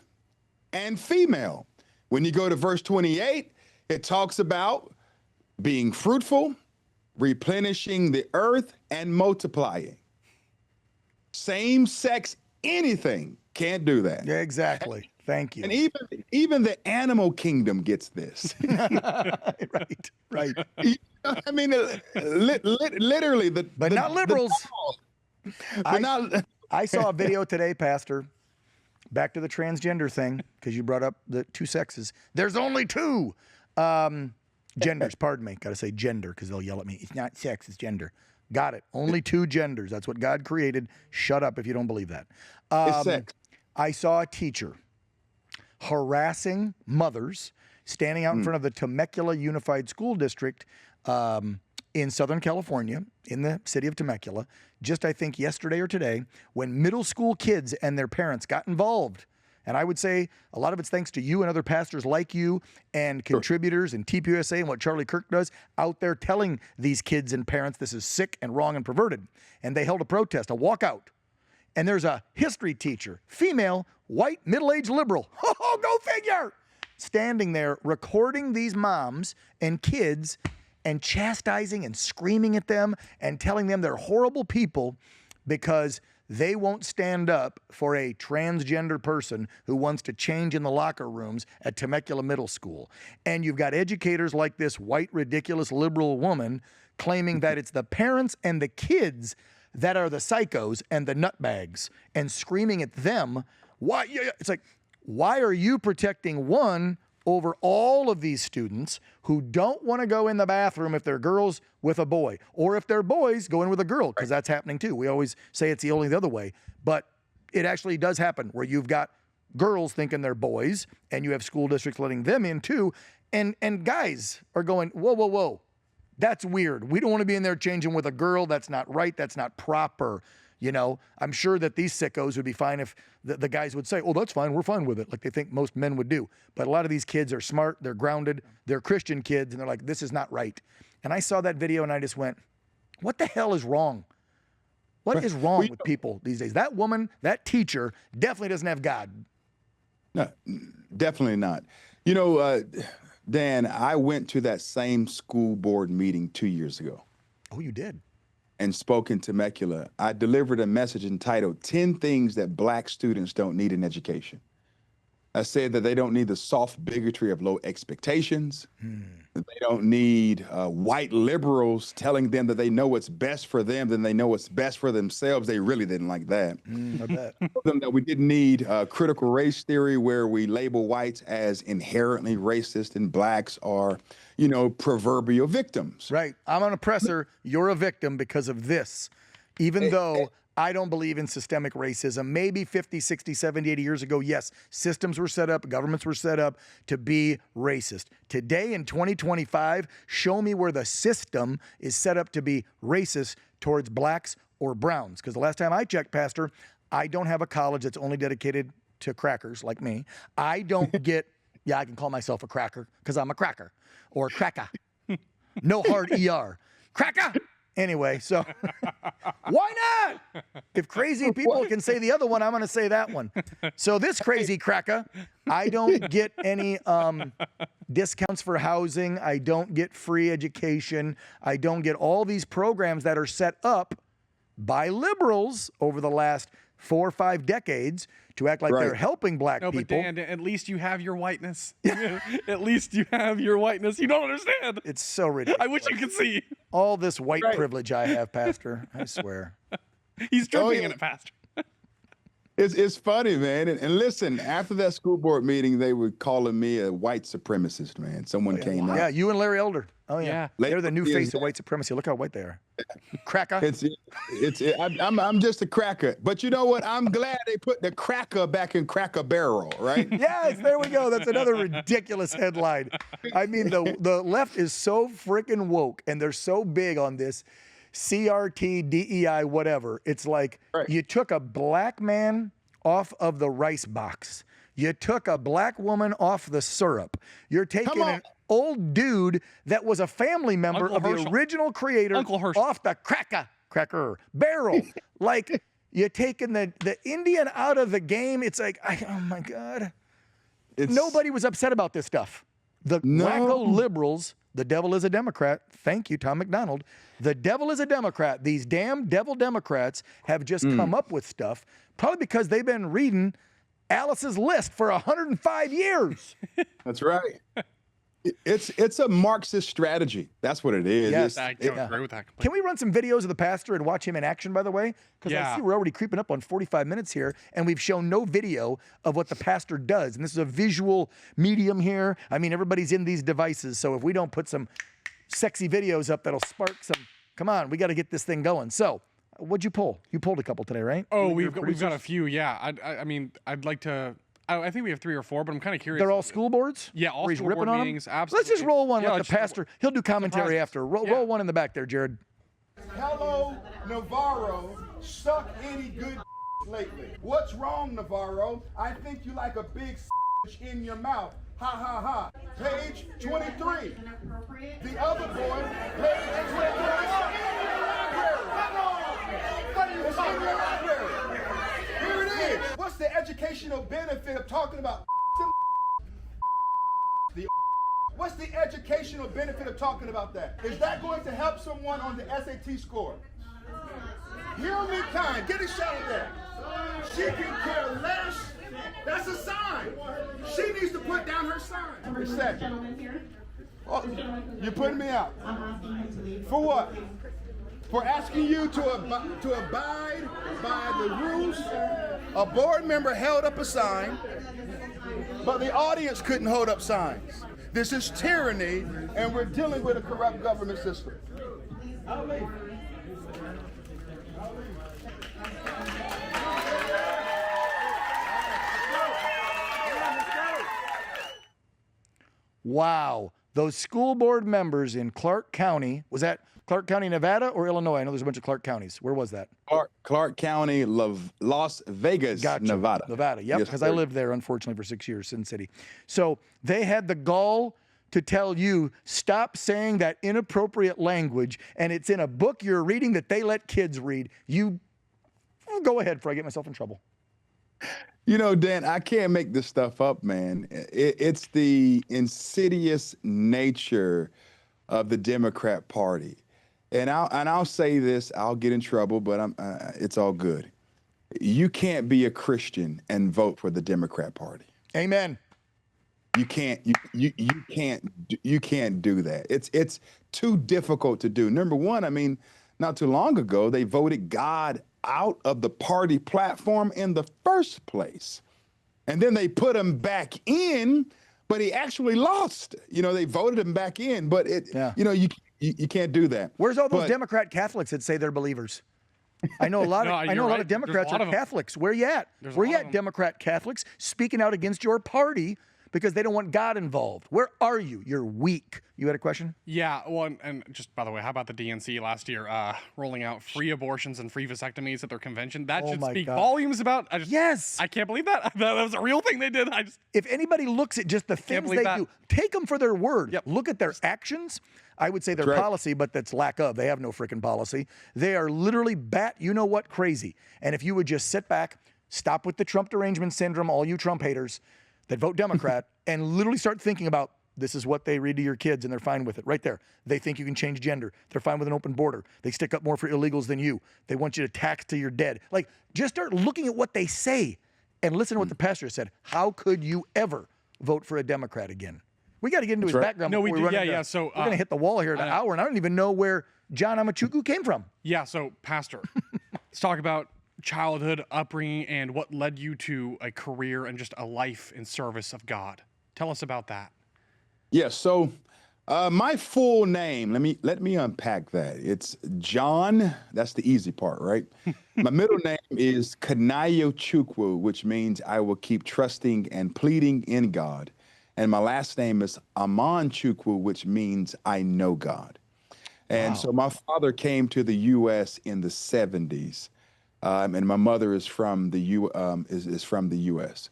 and female. When you go to verse 28, it talks about being fruitful, replenishing the earth, and multiplying. Same sex, anything can't do that. Yeah, exactly. Thank you. And even the animal kingdom gets this. Right. I mean, literally, But not liberals. But I saw a video today, Pastor. Back to the transgender thing, because you brought up the 2 sexes. There's only 2 genders. Pardon me. Got to say gender because they'll yell at me. It's not sex, it's gender. Got it. Only 2 genders. That's what God created. Shut up if you don't believe that. It's sex. I saw a teacher harassing mothers standing out in front of the Temecula Unified School District in Southern California, in the city of Temecula, just I think yesterday or today, when middle school kids and their parents got involved. And I would say a lot of it's thanks to you and other pastors like you and contributors and TPUSA and what Charlie Kirk does out there telling these kids and parents this is sick and wrong and perverted. And they held a protest, a walkout. And there's a history teacher, female, white, middle-aged liberal. Oh, go figure! Standing there recording these moms and kids and chastising and screaming at them and telling them they're horrible people because they won't stand up for a transgender person who wants to change in the locker rooms at Temecula Middle School. And you've got educators like this white, ridiculous, liberal woman claiming that it's the parents and the kids that are the psychos and the nutbags and screaming at them. Why? It's like, why are you protecting one over all of these students who don't want to go in the bathroom if they're girls with a boy, or if they're boys go in with a girl, because that's happening too. We always say it's only the other way, but it actually does happen where you've got girls thinking they're boys and you have school districts letting them in too. And guys are going, whoa, whoa, whoa. That's weird. We don't want to be in there changing with a girl. That's not right. That's not proper. You know, I'm sure that these sickos would be fine if the guys would say, oh, that's fine. We're fine with it. Like they think most men would do. But a lot of these kids are smart. They're grounded. They're Christian kids. And they're like, this is not right. And I saw that video and I just went, what the hell is wrong? What is wrong with people these days? That woman, that teacher definitely doesn't have God. No, definitely not. You know, Dan, I went to that same school board meeting 2 years ago. Oh, you did? And spoke in Temecula. I delivered a message entitled 10 Things That Black Students Don't Need in Education. I said that they don't need the soft bigotry of low expectations. That they don't need white liberals telling them that they know what's best for them than they know what's best for themselves. They really didn't like that. I bet. Them that we didn't need critical race theory where we label whites as inherently racist and blacks are, you know, proverbial victims. Right. I'm an oppressor. You're a victim because of this. Even though I don't believe in systemic racism. Maybe 50, 60, 70, 80 years ago, yes, systems were set up, governments were set up to be racist. Today in 2025, show me where the system is set up to be racist towards blacks or browns. Because the last time I checked, Pastor, I don't have a college that's only dedicated to crackers like me. I don't get, yeah, I can call myself a cracker because I'm a cracker or cracker. No hard ER. Cracker! Anyway, so why not? If crazy people can say the other one, I'm going to say that one. So this crazy cracker, I don't get any discounts for housing. I don't get free education. I don't get all these programs that are set up by liberals over the last 4 or 5 decades to act like they're helping black people. But Dan, at least you have your whiteness. At least you have your whiteness. You don't understand. It's so ridiculous. I wish you could see. All this white privilege I have, Pastor. I swear. He's dripping in it, Pastor. It's funny, man. And listen, after that school board meeting, they were calling me a white supremacist, man. Someone came out. Yeah, you and Larry Elder. Oh, yeah. They're the new face of white supremacy. Look how white they are. Cracker. I'm just a cracker. But you know what? I'm glad they put the cracker back in Cracker Barrel, right? Yes, there we go. That's another ridiculous headline. I mean, the left is so freaking woke, and they're so big on this CRT, DEI, whatever. It's like you took a black man off of the rice box. You took a black woman off the syrup. You're taking an old dude that was a family member of the original creator off the cracker barrel. Like, you're taking the Indian out of the game. It's like, oh my God. Nobody was upset about this stuff. The wacko liberals, the devil is a Democrat. Thank you, Tom McDonald. The devil is a Democrat. These damn devil Democrats have just come up with stuff, probably because they've been reading Alice's List for 105 years. That's right. It's a Marxist strategy. That's what it is. Yes, I don't agree with that completely. Can we run some videos of the pastor and watch him in action, by the way? Because I see we're already creeping up on 45 minutes here, and we've shown no video of what the pastor does. And this is a visual medium here. I mean, everybody's in these devices, so if we don't put some sexy videos up that'll spark some, come on, we got to get this thing going. So, what'd you pull? You pulled a couple today, right? Oh, we've got a few, yeah. I mean, I'd like to... I think we have 3 or 4, but I'm kind of curious. They're all school boards? Yeah, all school board meetings, absolutely. Let's just roll one with the pastor. He'll do commentary after. Roll one in the back there, Jared. Hello, Navarro. Suck any good lately. What's wrong, Navarro? I think you like a big in your mouth. Ha ha ha. Page 23. The other boy, page 23. It's in your library. Here it is. What's the educational benefit of talking about What's the educational benefit of talking about that? Is that going to help someone on the SAT score? Heal me kind. Get a shot of that. She can care less. That's a sign. She needs to put down her sign. A second. Oh, you're putting me out. For what? For asking you to abide by the rules. A board member held up a sign, but the audience couldn't hold up signs. This is tyranny, and we're dealing with a corrupt government system. Wow. Those school board members in Clark County, was that Clark County, Nevada or Illinois? I know there's a bunch of Clark counties. Where was that? Clark County, Las Vegas, Gotcha. Nevada. Nevada, yep, because I lived there, unfortunately, for 6 years, Sin City. So they had the gall to tell you, stop saying that inappropriate language, and it's in a book you're reading that they let kids read. You go ahead before I get myself in trouble. You know, Dan, I can't make this stuff up, man. It's the insidious nature of the Democrat Party. And I'll say this, I'll get in trouble, but it's all good. You can't be a Christian and vote for the Democrat Party. Amen. You can't do that. It's too difficult to do. Number one, I mean, not too long ago, they voted God out of the party platform in the first place. And then they put him back in, but he actually lost. You know, they voted him back in, but you can't do that. Where's all those Democrat Catholics that say they're believers? I know a lot of a lot of Democrats are Catholics. Where you at? Where you at, Democrat Catholics, speaking out against your party because they don't want God involved? Where are you? You're weak. You had a question? Yeah, well, and just by the way, how about the DNC last year rolling out free abortions and free vasectomies at their convention? That should speak volumes about. I can't believe that. That was a real thing they did. If anybody looks at just the things they do, take them for their word. Yep. Look at their actions. I would say their policy, but that's lack of. They have no freaking policy. They are literally you-know-what crazy. And if you would just sit back, stop with the Trump derangement syndrome, all you Trump haters that vote Democrat, and literally start thinking about this is what they read to your kids, and they're fine with it. Right there. They think you can change gender. They're fine with an open border. They stick up more for illegals than you. They want you to tax till you're dead. Like, just start looking at what they say and listen to what the pastor said. How could you ever vote for a Democrat again? We got to get into his background. No, we do. So we're going to hit the wall here in an hour, and I don't even know where John Amanchukwu came from. Yeah, so Pastor, let's talk about childhood, upbringing, and what led you to a career and just a life in service of God. Tell us about that. Yeah, so my full name, let me unpack that. It's John, that's the easy part, right? My middle name is Chukwu, which means I will keep trusting and pleading in God. And my last name is Amanchukwu, which means I know God. And so my father came to the U.S. in the 70s, and my mother is from the U.S.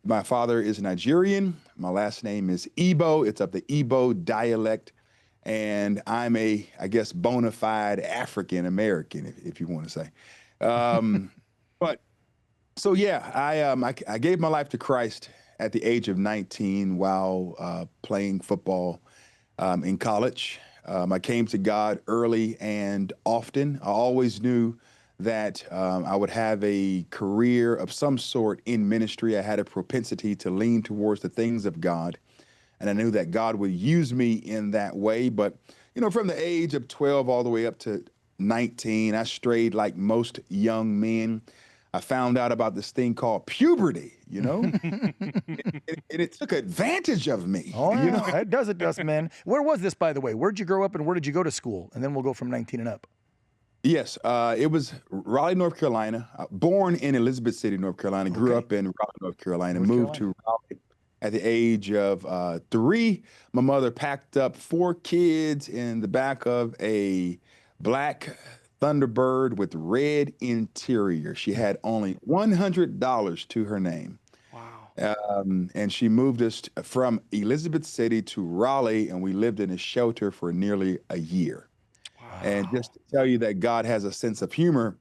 My father is Nigerian. My last name is Igbo. It's of the Igbo dialect. And I'm I guess, bona fide African American, if you want to say. But so, yeah, I gave my life to Christ at the age of 19 while playing football in college. I came to God early and often. I always knew that I would have a career of some sort in ministry. I had a propensity to lean towards the things of God, and I knew that God would use me in that way. But, you know, from the age of 12 all the way up to 19, I strayed like most young men. I found out about this thing called puberty, you know, and it took advantage of me. Oh, yeah. You know? It does, man. Where was this, by the way? Where'd you grow up and where did you go to school? And then we'll go from 19 and up. Yes, it was Raleigh, North Carolina. Born in Elizabeth City, North Carolina. Grew up in Raleigh, North Carolina. Moved to Raleigh at the age of 3. My mother packed up 4 kids in the back of a black Thunderbird with red interior. She had only $100 to her name. Wow. And she moved us from Elizabeth City to Raleigh, and we lived in a shelter for nearly a year. Wow. And just to tell you that God has a sense of humor,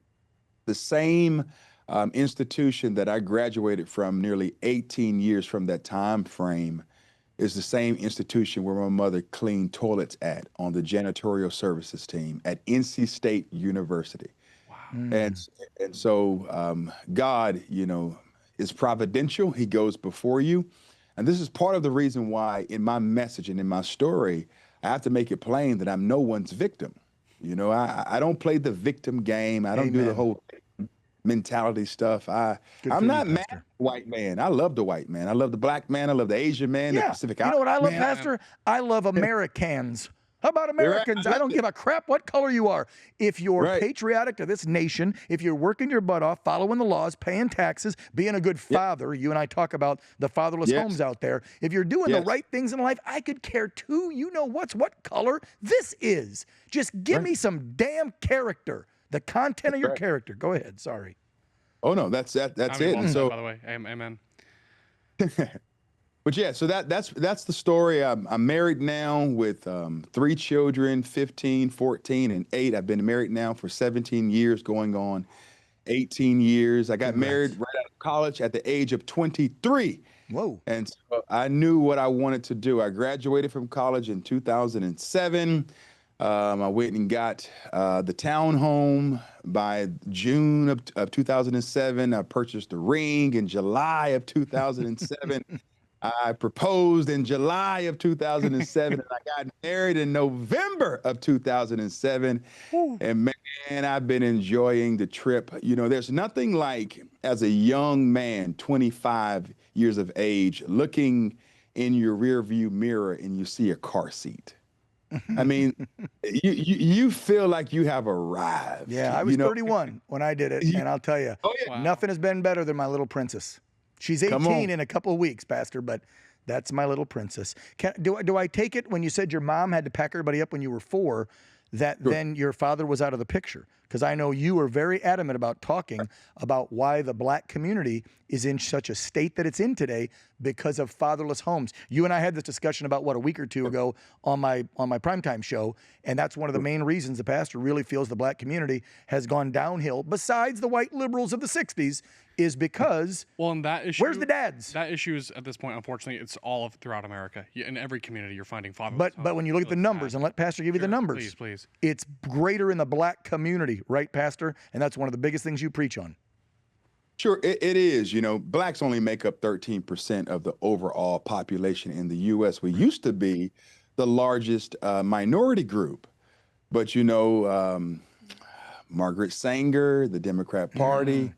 the same institution that I graduated from nearly 18 years from that time frame is the same institution where my mother cleaned toilets at on the janitorial services team at NC State University. And so God, is providential. He goes before you. And this is part of the reason why in my message and in my story, I have to make it plain that I'm no one's victim. I don't play the victim game. I don't do the whole mentality stuff. I'm not mad at the white man. I love the white man. I love the black man. I love the Asian man, the Pacific Islander. You know what I love, man. Pastor? I love Americans. How about Americans? I don't give a crap what color you are. If you're patriotic to this nation, if you're working your butt off, following the laws, paying taxes, being a good father, you and I talk about the fatherless homes out there. If you're doing the right things in life, I could care too. You know what color this is. Just give me some damn character. The content of your character. Go ahead. Sorry. Oh no, that's it. And so, by the way, amen. But yeah, so that's the story. I'm married now with 3 children, 15, 14, and 8. I've been married now for 17 years, going on 18 years. I got married right out of college at the age of 23. Whoa. And so I knew what I wanted to do. I graduated from college in 2007. I went and got the townhome by June of 2007. I purchased the ring in July of 2007. I proposed in July of 2007, and I got married in November of 2007. And man, I've been enjoying the trip. There's nothing like, as a young man, 25 years of age, looking in your rearview mirror and you see a car seat. I mean, you feel like you have arrived. Yeah, I was 31 when I did it, and I'll tell you, nothing has been better than my little princess. She's 18 in a couple of weeks, Pastor, but that's my little princess. Do I take it when you said your mom had to pack everybody up when you were 4, that then your father was out of the picture? Because I know you were very adamant about talking about why the black community is in such a state that it's in today because of fatherless homes. You and I had this discussion about, a week or 2 ago on my primetime show, and that's one of the main reasons the pastor really feels the black community has gone downhill, besides the white liberals of the 60s, is because, and that issue, where's the dads? That issue is, at this point, unfortunately, it's all throughout America. In every community, you're finding fatherless homes. But when you look at the numbers, and let Pastor give you the numbers, please. It's greater in the black community, right, Pastor? And that's one of the biggest things you preach on. Sure, it is. Blacks only make up 13% of the overall population in the U.S. We used to be the largest minority group. But, Margaret Sanger, the Democrat Party,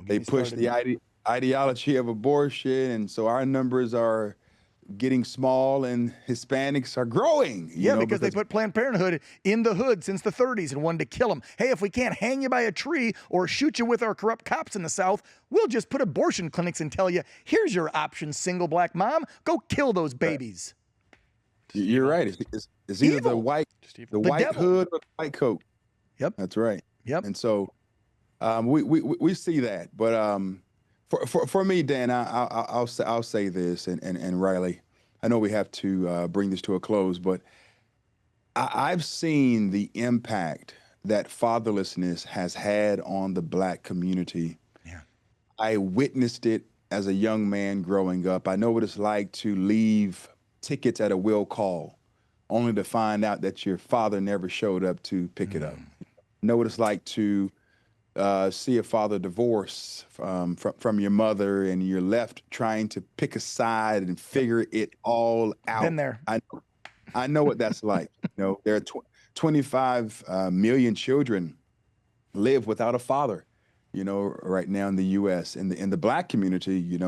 they push the ideology of abortion. And so our numbers are getting small and Hispanics are growing. Because they put Planned Parenthood in the hood since the 30s and wanted to kill them. Hey, if we can't hang you by a tree or shoot you with our corrupt cops in the South, we'll just put abortion clinics and tell you, here's your option, single black mom. Go kill those babies. You're right. It's either the white hood or the white coat. Yep. That's right. Yep. And so we see that. But for me, Dan, I'll say this, and Riley, I know we have to bring this to a close, but I've seen the impact that fatherlessness has had on the black community. Yeah. I witnessed it as a young man growing up. I know what it's like to leave tickets at a will call, only to find out that your father never showed up to pick it up. I know what it's like to see a father divorce from your mother, and you're left trying to pick a side and figure it all out. Been there. I know what that's like. There are 25 million children live without a father, right now in the U.S. In the black community,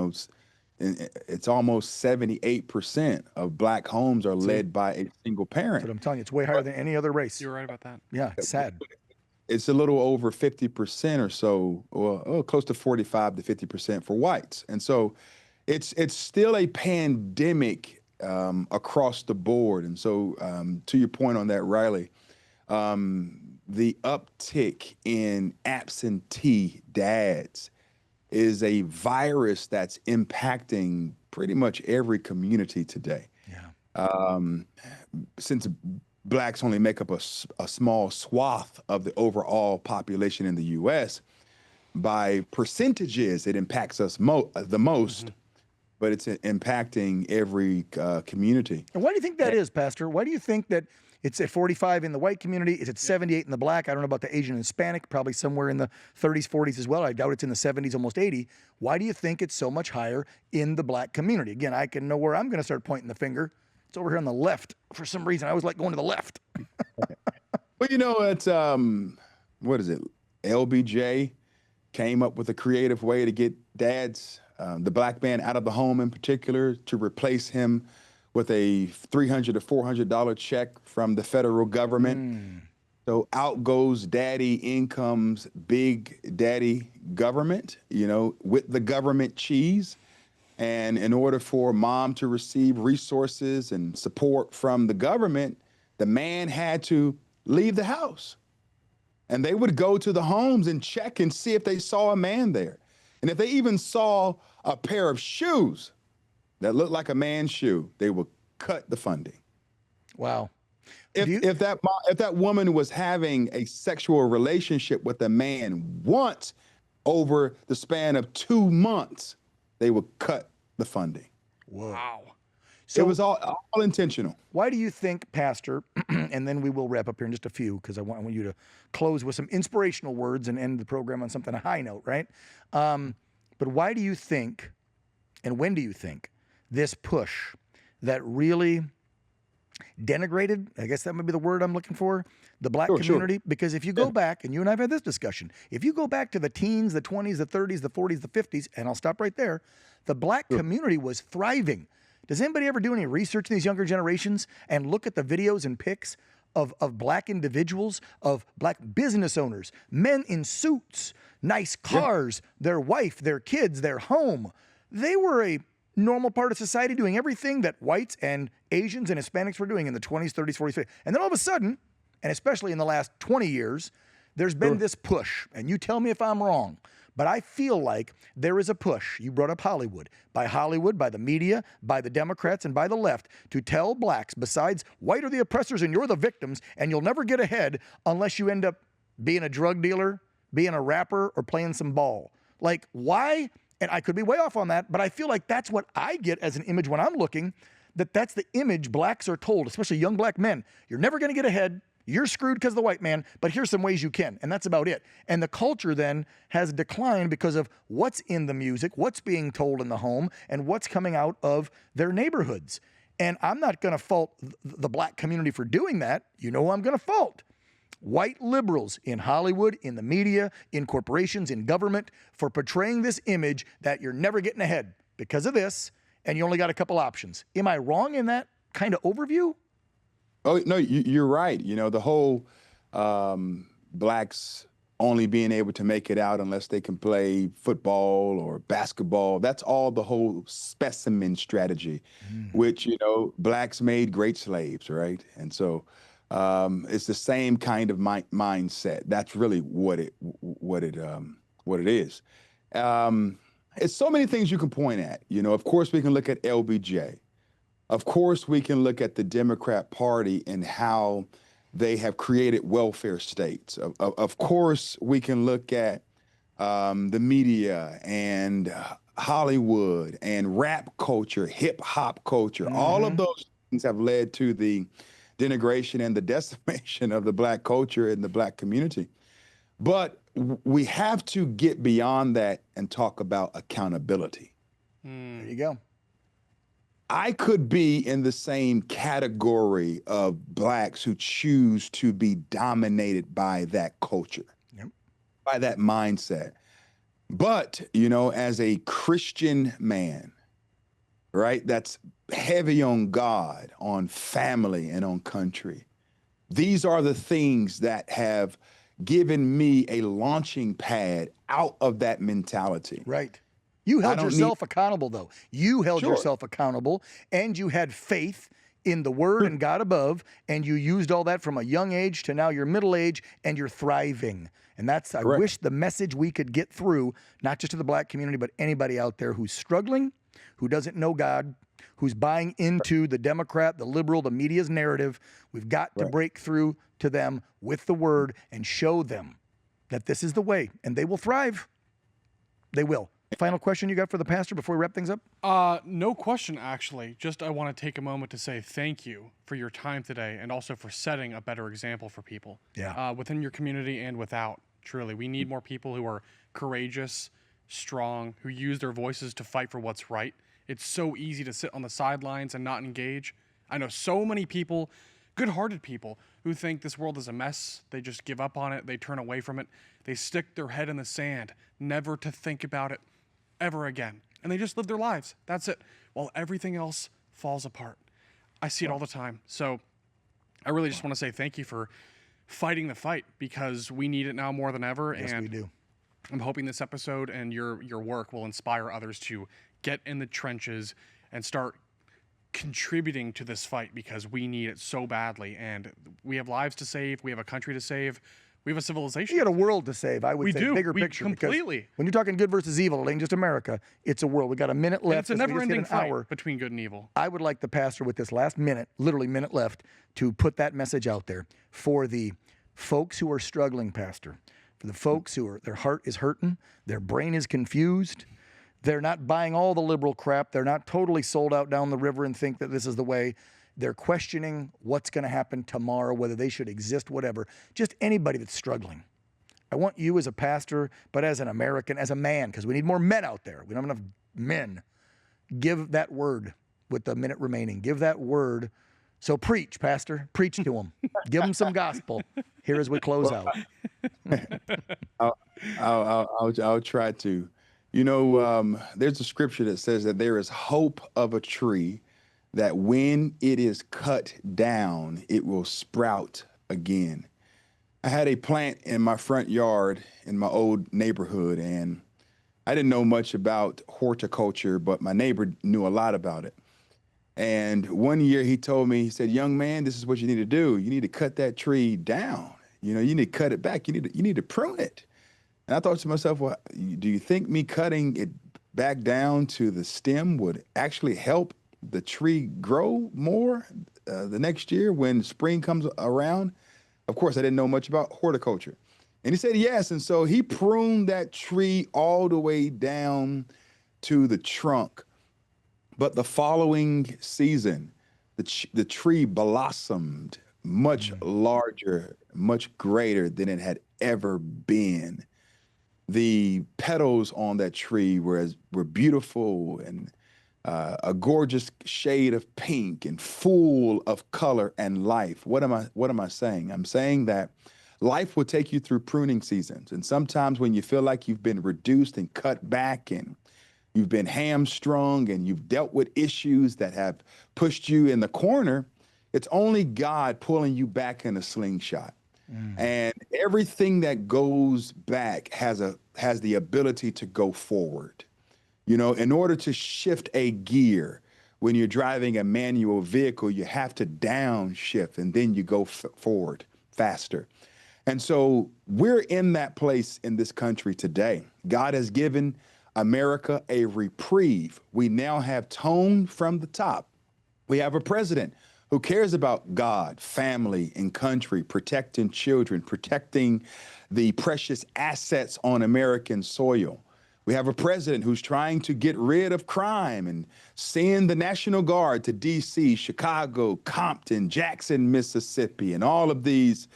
it's almost 78% of black homes are led by a single parent. That's what I'm telling you. It's way higher than any other race. You're right about that. Yeah, it's sad. It's a little over 50% or so, or close to 45 to 50% for whites. And so it's still a pandemic across the board. And so to your point on that, Riley, the uptick in absentee dads is a virus that's impacting pretty much every community today. Yeah. Since blacks only make up a small swath of the overall population in the U.S., by percentages, it impacts us the most, but it's impacting every community. And why do you think that is, Pastor? Why do you think that It's at 45 in the white community. It's at 78 in the black. I don't know about the Asian and Hispanic, probably somewhere in the 30s, 40s as well. I doubt it's in the 70s, almost 80. Why do you think it's so much higher in the black community? Again, I can know where I'm going to start pointing the finger. It's over here on the left. For some reason, I always like going to the left. Well, you know, it's, what is it? LBJ came up with a creative way to get dads, the black man out of the home in particular, to replace him with a $300 to $400 check from the federal government. So out goes daddy, in comes big daddy government, you know, with the government cheese. And in order for mom to receive resources and support from the government, the man had to leave the house. And they would go to the homes and check and see if they saw a man there. And if they even saw a pair of shoes that looked like a man's shoe, they would cut the funding. Wow. If that woman was having a sexual relationship with a man once over the span of 2 months, they would cut the funding. Whoa. Wow. So it was all intentional. why do you think, Pastor, and then we will wrap up here in just a few, because I want you to close with some inspirational words and end the program on something a high note, right? But why do you think, and when do you think, this push that really denigrated, I guess that might be the word I'm looking for, the black community? Because if you go back, and you and I have had this discussion, if you go back to the teens, the 20s, the 30s, the 40s, the 50s, and I'll stop right there, the black community was thriving. Does anybody ever do any research in these younger generations and look at the videos and pics of black individuals, of black business owners, men in suits, nice cars, their wife, their kids, their home? They were a normal part of society doing everything that whites and Asians and Hispanics were doing in the 20s, 30s, 40s, 50s. And then all of a sudden, and especially in the last 20 years, there's been this push, and you tell me if I'm wrong, but I feel like there is a push. You brought up Hollywood, by the media, by the Democrats, and by the left to tell blacks, besides white are the oppressors and you're the victims, and you'll never get ahead unless you end up being a drug dealer, being a rapper, or playing some ball. Like, why? And I could be way off on that, but I feel like that's what I get as an image when I'm looking, that's the image blacks are told, especially young black men. You're never going to get ahead. You're screwed because of the white man, but here's some ways you can, and that's about it. And the culture then has declined because of what's in the music, what's being told in the home, and what's coming out of their neighborhoods. And I'm not going to fault the black community for doing that. You know who I'm going to fault? White liberals in Hollywood, in the media, in corporations, in government, for portraying this image that you're never getting ahead because of this, and you only got a couple options. Am I wrong in that kind of overview? Oh, no, you're right. You know, the whole blacks only being able to make it out unless they can play football or basketball, that's all the whole specimen strategy, which, you know, blacks made great slaves, right? And so it's the same kind of mindset. That's really what it is. It's so many things you can point at. You know, of course, we can look at LBJ. Of course, we can look at the Democrat Party and how they have created welfare states. Of course, we can look at the media and Hollywood and rap culture, hip hop culture. All of those things have led to the denigration and the decimation of the black culture and the black community. But we have to get beyond that and talk about accountability. There you go. I could be in the same category of blacks who choose to be dominated by that culture, by that mindset. But, you know, as a Christian man, right, that's heavy on God, on family, and on country, these are the things that have given me a launching pad out of that mentality. Right. You held yourself accountable, though. You held yourself accountable, and you had faith in the Word and God above, and you used all that from a young age to now your middle age, and you're thriving. And that's, I wish the message we could get through, not just to the black community, but anybody out there who's struggling, who doesn't know God, who's buying into the Democrat, the liberal, the media's narrative. We've got to break through to them with the Word and show them that this is the way, and they will thrive. They will. Final question you got for the pastor before we wrap things up? No question, actually. Just I want to take a moment to say thank you for your time today and also for setting a better example for people. Yeah. Within your community and without, truly. We need more people who are courageous, strong, who use their voices to fight for what's right. It's so easy to sit on the sidelines and not engage. I know so many people, good-hearted people, who think this world is a mess. They just give up on it. They turn away from it. They stick their head in the sand, never to think about it ever again. And they just live their lives. That's it. While everything else falls apart. I see it all the time. So I really just want to say thank you for fighting the fight, because we need it now more than ever. Yes, and we do. I'm hoping this episode and your work will inspire others to get in the trenches and start contributing to this fight, because we need it so badly. And we have lives to save. We have a country to save. We have a civilization. You got a world to save, I would We say. do. Bigger We picture. completely. Because when you're talking good versus evil, it ain't just America. It's a world. We got a minute And left. it's a as we just hit never-ending an fight hour. between good and evil. I would like the pastor with this last minute, literally minute left, to put that message out there for the folks who are struggling, Pastor. For the folks who are, their heart is hurting, their brain is confused, they're not buying all the liberal crap, they're not totally sold out down the river and think that this is the way. They're questioning what's going to happen tomorrow, whether they should exist, whatever. Just anybody that's struggling. I want you as a pastor, but as an American, as a man, because we need more men out there. We don't have enough men. Give that word with the minute remaining. Give that word. So preach, Pastor. Preach to them. Give them some gospel. Here as we close out. I'll try to. You know, there's a scripture that says that there is hope of a tree, that when it is cut down, it will sprout again. I had a plant in my front yard in my old neighborhood, and I didn't know much about horticulture, but my neighbor knew a lot about it. And one year he told me, he said, "Young man, this is what you need to do. You need to cut that tree down. You know, you need to cut it back. You need to prune it." And I thought to myself, well, do you think me cutting it back down to the stem would actually help the tree grow more the next year when spring comes around? Of course, I didn't know much about horticulture. And he said yes. And so he pruned that tree all the way down to the trunk. But the following season, the tree blossomed much larger, much greater than it had ever been. The petals on that tree were beautiful and a gorgeous shade of pink and full of color and life. What am I saying? I'm saying that life will take you through pruning seasons. And sometimes when you feel like you've been reduced and cut back and you've been hamstrung and you've dealt with issues that have pushed you in the corner, it's only God pulling you back in a slingshot. And everything that goes back has the ability to go forward. You know, in order to shift a gear, when you're driving a manual vehicle, you have to downshift and then you go forward faster. And so we're in that place in this country today. God has given America a reprieve. We now have tone from the top. We have a president who cares about God, family, and country, protecting children, protecting the precious assets on American soil. We have a president who's trying to get rid of crime and send the National Guard to D.C., Chicago, Compton, Jackson, Mississippi, and all of these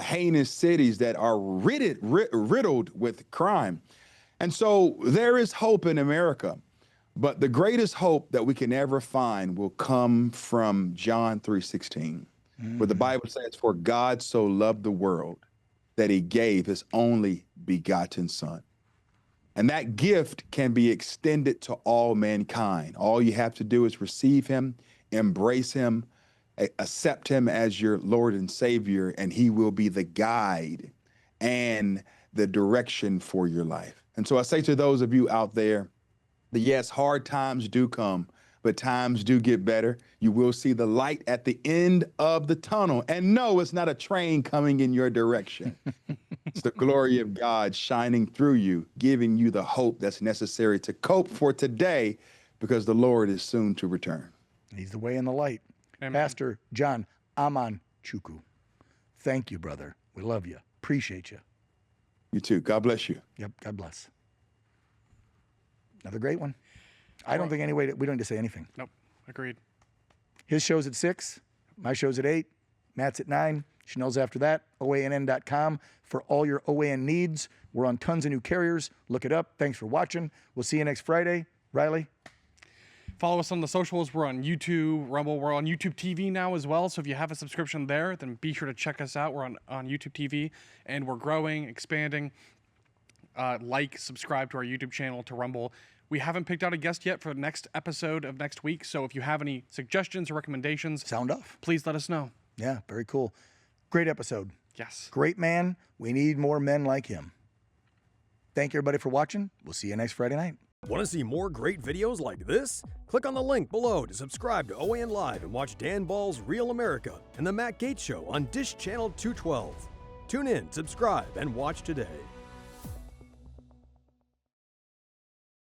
heinous cities that are riddled with crime. And so there is hope in America. But the greatest hope that we can ever find will come from John 3:16, where the Bible says, "For God so loved the world that he gave his only begotten son." And that gift can be extended to all mankind. All you have to do is receive him, embrace him, accept him as your Lord and Savior, and he will be the guide and the direction for your life. And so I say to those of you out there, that yes, hard times do come, but times do get better. You will see the light at the end of the tunnel. And no, it's not a train coming in your direction. It's the glory of God shining through you, giving you the hope that's necessary to cope for today, because the Lord is soon to return. He's the way and the light. Amen. Pastor John Amanchukwu, thank you, brother. We love you. Appreciate you. You too. God bless you. Yep. God bless. Another great one. I don't think we don't need to say anything. Nope. Agreed. His show's at 6. My show's at 8. Matt's at 9. Chanel's after that. OANN.com for all your OAN needs. We're on tons of new carriers. Look it up. Thanks for watching. We'll see you next Friday. Riley? Follow us on the socials. We're on YouTube, Rumble. We're on YouTube TV now as well. So if you have a subscription there, then be sure to check us out. We're on YouTube TV, and we're growing, expanding. Subscribe to our YouTube channel, to Rumble. We haven't picked out a guest yet for the next episode of next week. So if you have any suggestions or recommendations, sound off. Please let us know. Yeah, very cool. Great episode. Yes. Great man. We need more men like him. Thank you, everybody, for watching. We'll see you next Friday night. Want to see more great videos like this? Click on the link below to subscribe to OAN Live and watch Dan Ball's Real America and The Matt Gaetz Show on Dish Channel 212. Tune in, subscribe, and watch today.